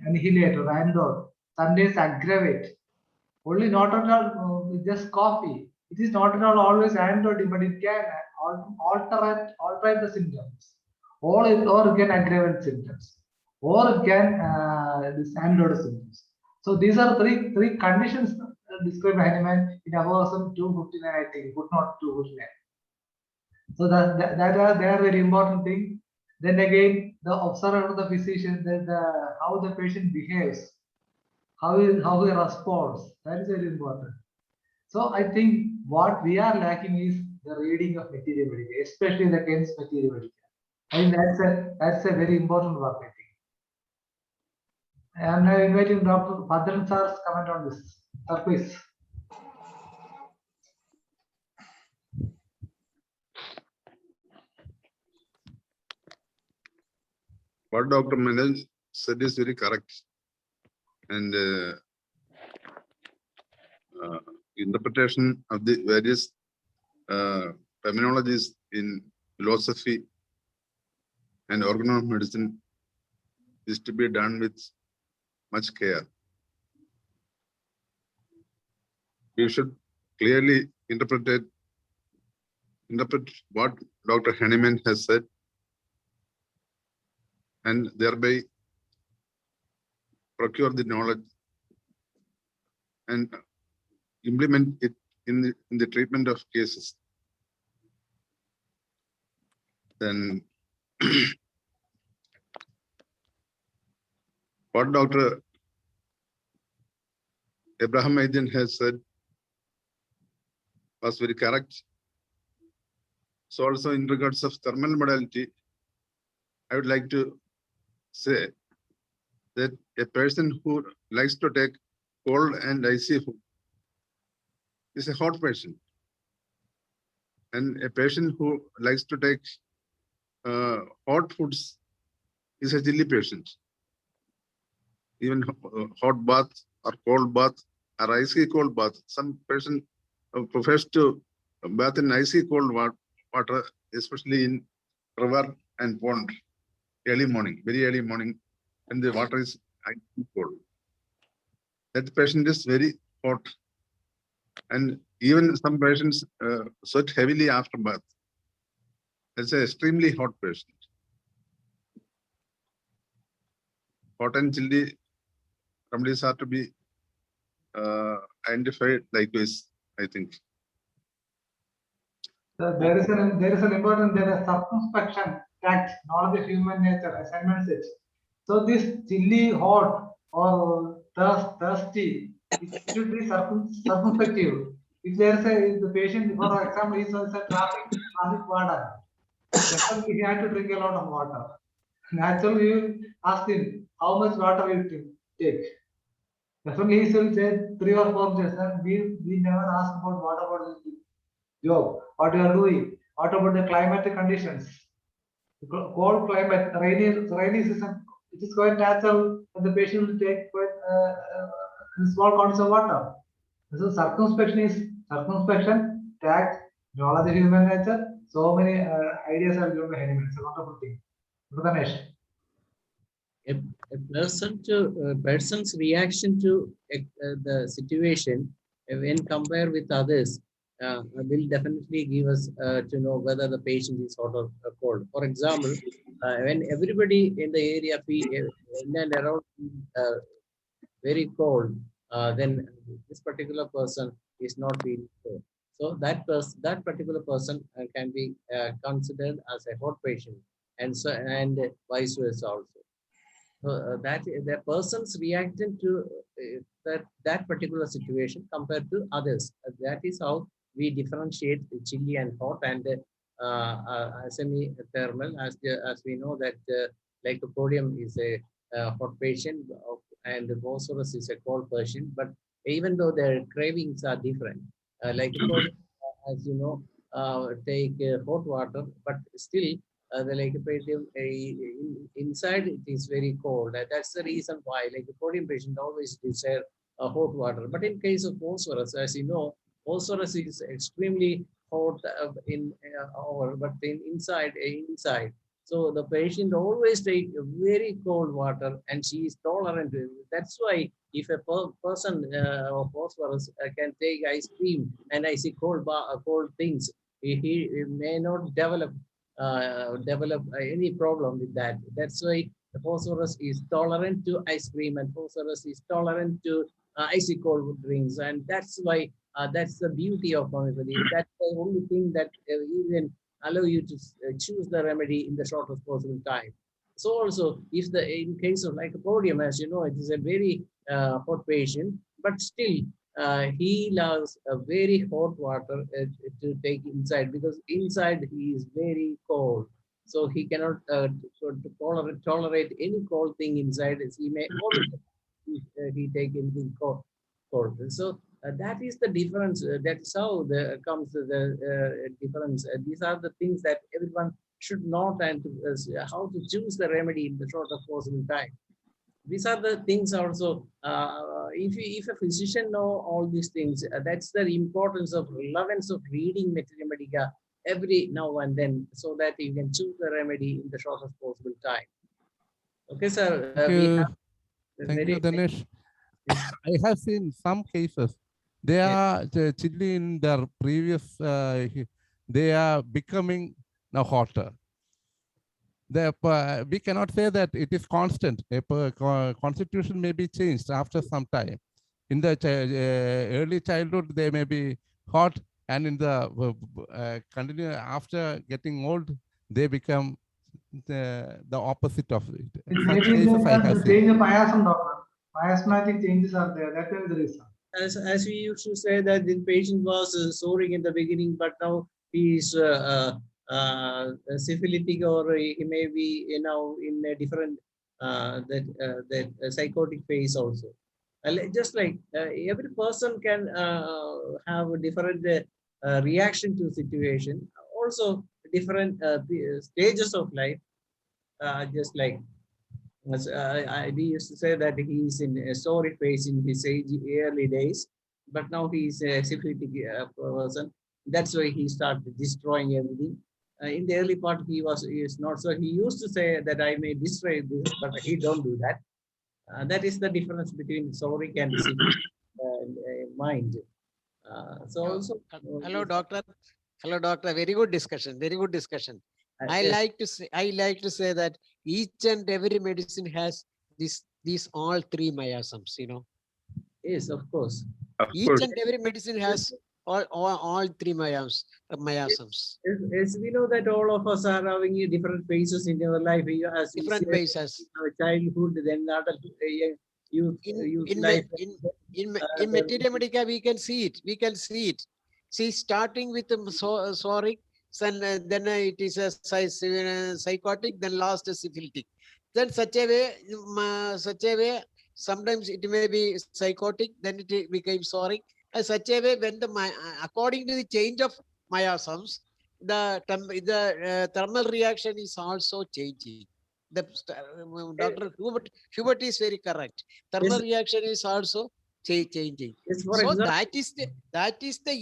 annihilate or annul, sometimes aggravate. Only not at all just coffee. It is not at all always antidote, but it can alter the symptoms, or it can aggravate symptoms, or it can antidote symptoms. So these are three conditions described by Hahnemann in Aphorism 259, I think, footnote 259. So they are very important thing. Then again, the observer of the physician, how the patient behaves, how he responds, that is very important. So I think what we are lacking is the reading of Materia Medica, especially the Ken's Materia Medica. I think that's a very important work, I think. I am now inviting Dr. Vaidhyan sir's comment on this. Sir, please. What Dr. Manoj said is very correct. And interpretation of the various terminologies in philosophy and organo medicine is to be done with much care. We should clearly interpret what Dr. Hahnemann has said, and thereby procure the knowledge and implement it in the treatment of cases. Then what Dr. Abraham Vaidhyan has said was very correct. So also in regards of thermal modality, I would like to say that a person who likes to take cold and icy food is a hot patient. And a patient who likes to take hot foods is a chilly patient. Even hot bath or cold bath or icy cold bath. Some person prefers to bath in icy cold water, especially in river and pond, early morning, very early morning, and the water is icy cold. That patient is very hot. And even some patients sweat heavily after bath. That's an extremely hot patient. Hot and chilly remedies are to be identified likewise, I think. So there is an important circumspection, tact, knowledge of human nature, assignment sets. So this chilly, hot, or thirsty, it should be circumspective. If there is the patient, for example, is a traffic warden, definitely he had to drink a lot of water. Naturally, you ask him how much water you take. Definitely, he will say 3 or 4 days. And we never ask about what about this job, what you are doing, what about the climatic conditions. Cold climate, rainy season, it is quite natural, and the patient will take quite small quantities of water. So circumspection, tact, knowledge of human nature. So many ideas are given by Henneman. It's a wonderful thing. Ganesh. A person's reaction to the situation when compared with others will definitely give us to know whether the patient is hot or cold. For example, when everybody in the area feel in and around very cold, then this particular person is not feeling cold. So that particular person can be considered as a hot patient, and vice versa also. So that the person's reacting to that particular situation compared to others. That is how we differentiate chilly and hot and semi-thermal. As we know that lycopodium is a hot patient and phosphorus is a cold patient. But even though their cravings are different, lycopodium, as you know, take hot water, but still the lycopodium inside it is very cold. That's the reason why lycopodium patient always desire hot water. But in case of phosphorus, as you know, phosphorus is extremely hot but inside. So the patient always take very cold water, and she is tolerant to it. That's why if a person of phosphorus can take ice cream and icy cold things, he may not develop any problem with that. That's why the phosphorus is tolerant to ice cream and phosphorus is tolerant to icy cold drinks, and that's why that's the beauty of homeopathy. That's the only thing that even allow you to choose the remedy in the shortest possible time. So also, if in case of lycopodium, as you know, it is a very hot patient, but still he loves a very hot water to take inside, because inside he is very cold. So he cannot tolerate any cold thing inside. He may he take anything cold. So that is the difference. That's how comes the difference. These are the things that everyone should know, and how to choose the remedy in the shortest possible time. These are the things also. If a physician know all these things, that's the importance of relevance of reading Materia Medica every now and then, so that you can choose the remedy in the shortest possible time. Okay, sir. Thank you, Dinesh. I have seen some cases. They are chilly in their previous. They are becoming now hotter. We cannot say that it is constant. Constitution may be changed after some time. In the early childhood, they may be hot, and in the continue after getting old, they become the opposite of it. Maybe the change of chiasm, doctor. Chiasmatic changes are there. That is the reason. as we used to say that the patient was soaring in the beginning, but now he is syphilitic, or he may be now in a different psychotic phase also. Just like every person can have a different reaction to situation, also different stages of life, just like we used to say that he is in a sorry phase in his early days, but now he is a syphilitic person. That's why he started destroying everything. In the early part, he is not so. He used to say that I may destroy this, but he don't do that. That is the difference between sorry and syphilitic mind. So also. Hello, doctor. Hello, doctor. Very good discussion. Very good discussion. I Yes. like to say that each and every medicine has these all three miasms, you know. Yes, of course. Of Each course. and every medicine has all three miasms. Yes, we know that all of us are having different phases in our life. As we Different say, phases. childhood, then adulthood, youth life. In materia medica, we can see it. We can see it. See, starting with the psoric, then it is a psychotic, then last is syphilitic. Then such a way, sometimes it may be psychotic, then it becomes psoric. Such a way, when according to the change of miasms, the thermal reaction is also changing. Dr. Hubert is very correct. Thermal reaction is also changing. Yes, for So example, that is the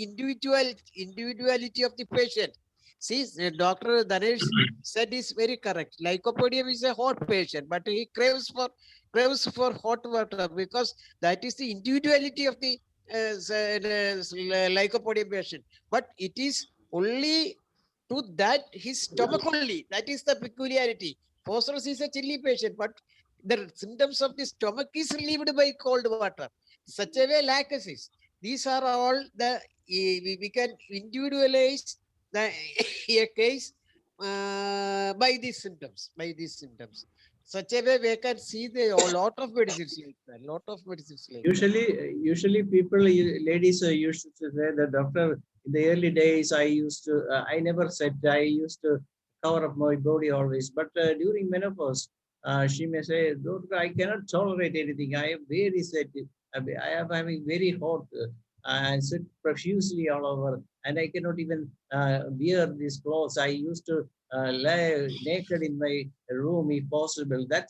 individuality of the patient. See, Dr. Danesh said is very correct. Lycopodium is a hot patient, but he craves for hot water because that is the individuality of the Lycopodium patient. But it is only to that his stomach only. That is the peculiarity. Phosphorus is a chilly patient, but the symptoms of the stomach is relieved by cold water. Such a way, lacusis. These are all the we can individualize the a case by these symptoms. Such a way, we can see a lot of medicines like that. Lot of medicines like that. usually people, ladies used to say that, doctor, in the early days, I never said, I used to cover up my body always. But during menopause, she may say, doctor, I cannot tolerate anything. I am very sad. I am having very hot and sweat profusely all over, and I cannot even wear these clothes. I used to lie naked in my room if possible. That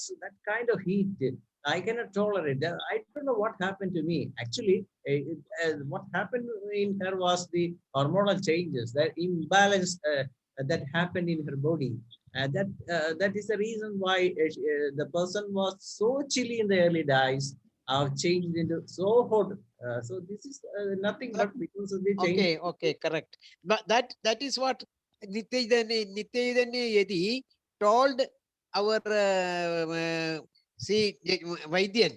kind of heat I cannot tolerate. I don't know what happened to me. Actually, what happened in her was the hormonal changes, that imbalance that happened in her body. That is the reason why the person was so chilly in the early days, changed into so hot. So this is nothing but because of the change. Okay, correct. But that is what Nityadanya Yedi told our Vaidhyan,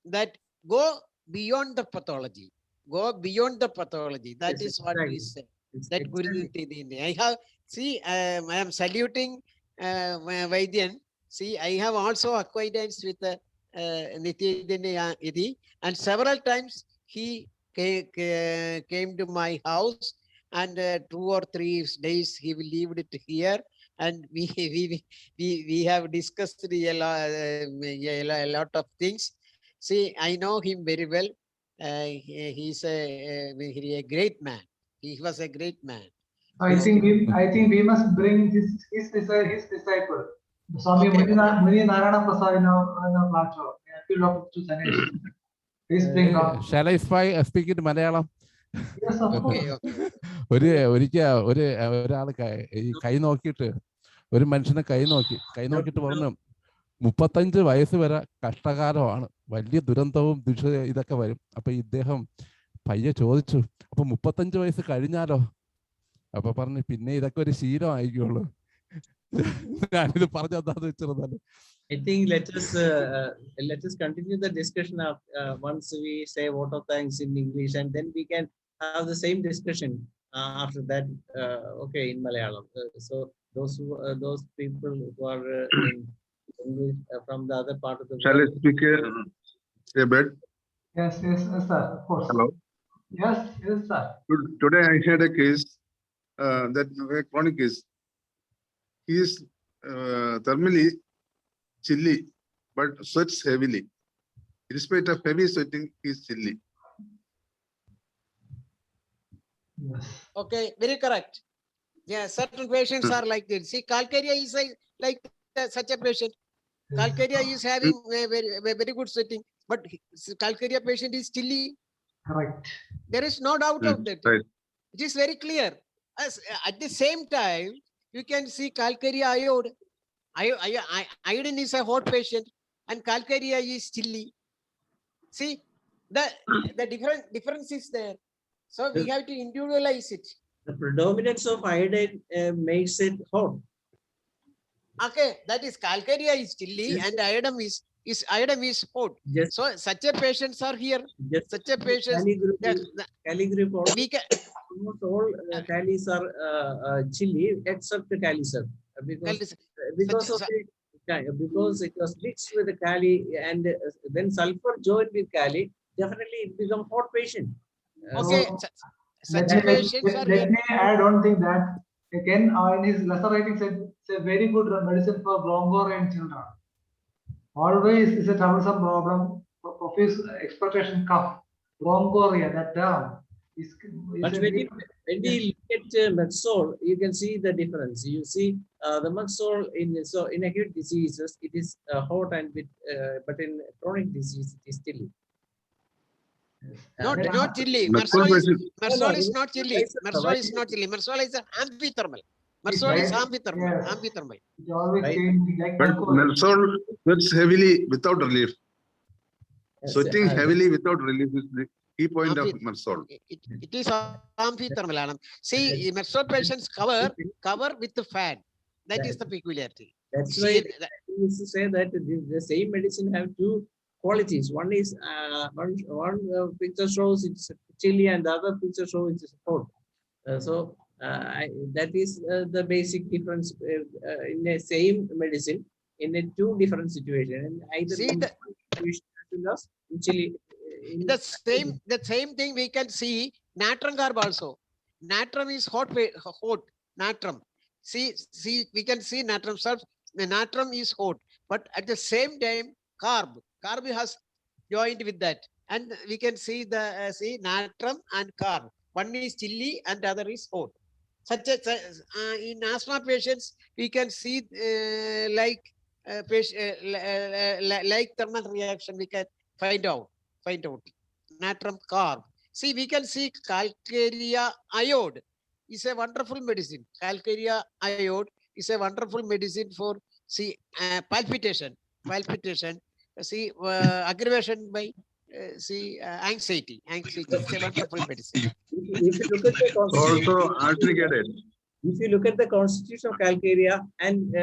that go beyond the pathology. Go beyond the pathology. That Yes, is what we say. That Guru exactly. Nityadanya. I am saluting Vaidhyan. See, I have also acquaintance with Nityadanya Yedi, and several times he came to my house, and 2 or 3 days he lived it here, and we have discussed a lot of things. See, I know him very well. He's a great man. He was a great man. I think we must bring his disciple, Swami Okay, Muni Narayana Prasad in our platform. Appeal to Ganesh. Please bring down. Shall I speak in Malayalam? Yes, of course. ഒരാള് ഈ കൈ നോക്കിയിട്ട്, ഒരു മനുഷ്യനെ കൈ നോക്കിയിട്ട് പറഞ്ഞു, 35 വയസ്സ് വരെ കഷ്ടകാലമാണ്, വലിയ ദുരന്തവും ഇതൊക്കെ വരും. അപ്പൊ ഇദ്ദേഹം പയ്യെ ചോദിച്ചു, അപ്പൊ 35 വയസ്സ് കഴിഞ്ഞാലോ? അപ്പൊ പറഞ്ഞു, പിന്നെ ഇതൊക്കെ ഒരു ശീലം ആയിക്കുള്ളൂ. ഞാനിത് പറഞ്ഞെന്താന്ന് വെച്ചിരുന്നാല്, I think let us continue the discussion of once we say vote of thanks in English, and then we can have the same discussion after that. Okay, in Malayalam. So those people who are in English from the other part of the Shall I world. speak a bit? Yes, yes, sir, of course. Hello. Yes, yes, sir. Today I had a case that a chronic case. He is thermally chilly, but sweats heavily. In spite of heavy sweating, he is chilly. Yes. Okay, very correct. Yeah, certain patients are like this. See, calcaria is like such a patient. Calcaria is having a very good sweating, but calcaria patient is chilly. Correct. There is no doubt of that. Right. It is very clear. As at the same time, you can see calcaria iode. Iodine is a hot patient, and calcaria is chilly. See, the difference is there. So we have to individualize it. The predominance of iodine makes it hot. Okay, that is calcaria is chilly Yes. and iodine is hot. Just, So such a patients are here. just Such a patient. Cali group We can. almost all calis are chilly except the calisar because because it was mixed with the cali, and when sulfur joined with cali, definitely it become hot patient. Okay, such a patients are Let here. me add one thing that again in his lesser writing said it's a very good medicine for broncho and children. Always is a troublesome problem of his expectation cough. Bronchoria, that term is But a when big- we look at Maxol, you can see the difference. You see the Maxol in acute diseases, it is hot and with, but in chronic disease, it is chilly. Not chilly. Maxol Mersol is not chilly. Yes, Mersol is not chilly. Mersol is amphithermal. Mersol is Right. amphithermal. Yes. Amphithermal. it always Right. change like But broncho. Mersol sweats heavily without relief. Yes, Sweating heavily without relief is the key point of Mersol. It is amphithermal. See, Mersol patients cover with the fan. That is the peculiarity. That's See, why we used to say that the same medicine have two qualities. One is one picture shows it's chilly, and the other picture shows it's hot. That is the basic difference in the same medicine in a two different situations. And either See, in the- situation in chilly. the same thing we can see natrum carb also. Natrum is hot natrum. See, we can see natrum self. The natrum is hot, but at the same time, carb has joined with that, and we can see the see natrum and carb. One is chilly and the other is hot. Such as in asthma patients, we can see like thermal reaction. We can find out natrum carb. See, we can see calcaria iode is a wonderful medicine. Calcaria iode is a wonderful medicine for palpitation. See, aggravation by anxiety. It's a wonderful medicine. If you look at the Also constitution, arteric acid. if you look at the constitution of calcaria and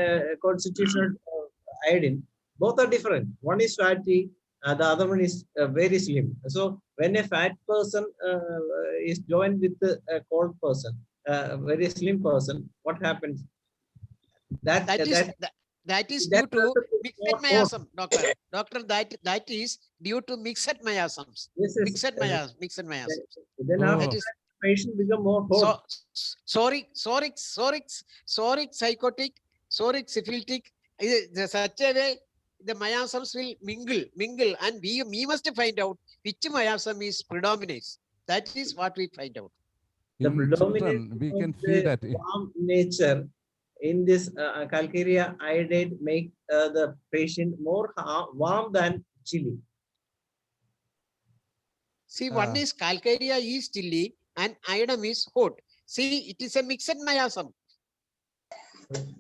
constitution of iodine, both are different. One is fatty, the other one is very slim. So when a fat person is joined with a cold person, a very slim person, what happens? That is due to mixed miasm, doctor. Doctor, that is due to mixed miasms. Mixed miasms. Then after That is patient become more hot. psoric, psychotic, psoric, syphilitic. Such a way, the miasms will mingle, and we must find out which miasm is predominates. That is what we find out. The In predominant children, we can see that warm nature in this calcaria iodide make the patient more warm than chilly. See, one is calcaria is chilly and iodine is hot. See, it is a mixed miasm.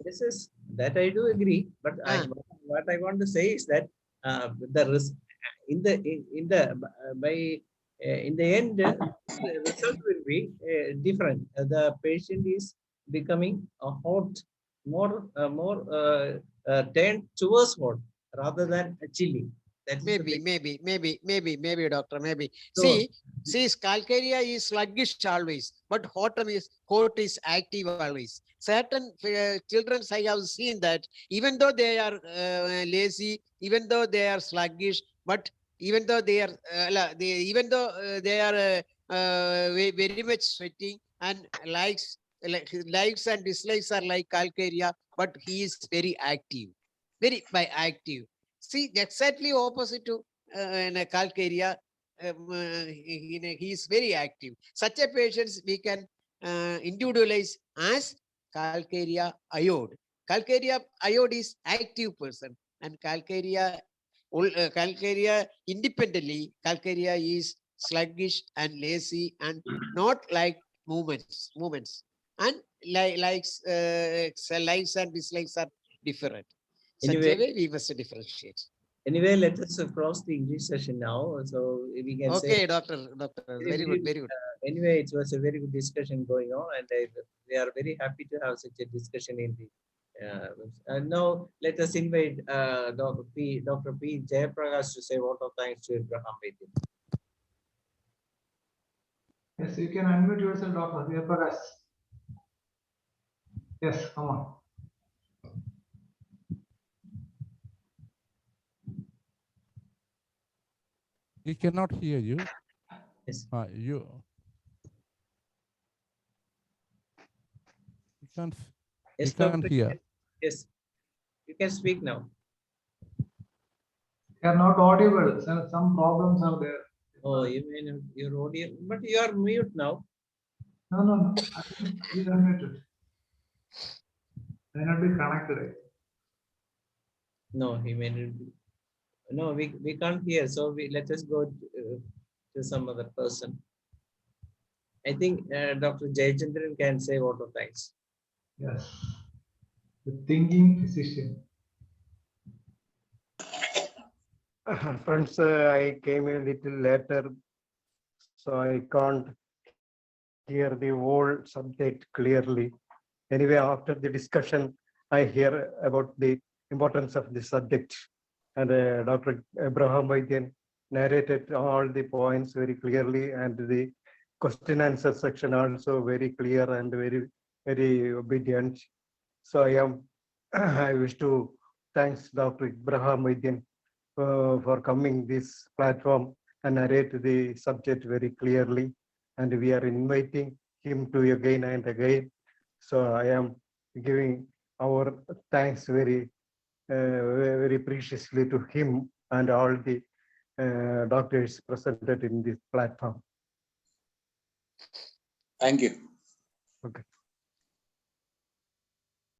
This is that I do agree, but what I want to say is that the risk in the end, the result will be different. The patient is becoming hot, more turned towards hot rather than chilly. That's Maybe, doctor, maybe. So- See, calcaria is sluggish always, but hot is active always. Certain children, I have seen that even though they are lazy, even though they are sluggish, but even though they are they are very much sweating and likes and dislikes are like Calcaria, but he is very active, very active. See, exactly opposite to in a Calcaria. He is very active. Such a patient we can individualize as Calcaria iode. Calcaria iode is active person, and Calcaria independently, Calcaria is sluggish and lazy and not like movements, and likes and dislikes are different. Such a way we must differentiate. Anyway, let us cross the English session now. So we can say. Okay, doctor, very good, very good. Anyway, it was a very good discussion going on, and we are very happy to have such a discussion in the. Now let us invite Dr. P. Jayaprakash to say a vote of thanks to Abraham Vaidhyan. Yes, you can unmute yourself, Dr. Prakash. Yes, come on. He cannot hear you. Yes. You can't. Yes, You can't Dr. hear. Yes, you can speak now. You are not audible. Some problems are there. Oh, you mean your audio, but you are mute now. No. He's unmuted. May not be connected. No, he may not be. No, we can't hear. So let us go to some other person. I think Dr. Jayachandran can say vote of thanks. Yes. The thinking physician. Friends, I came a little later, so I can't hear the whole subject clearly. Anyway, after the discussion, I hear about the importance of the subject. And Dr. Abraham Vaidhyan narrated all the points very clearly, and the question answer section also very clear and very obedient. So I wish to thanks Dr. Abraham Vaidhyan for coming this platform and narrate the subject very clearly, and we are inviting him to again and again. So I am giving our thanks very preciously to him and all the doctors presented in this platform. Thank you. Okay.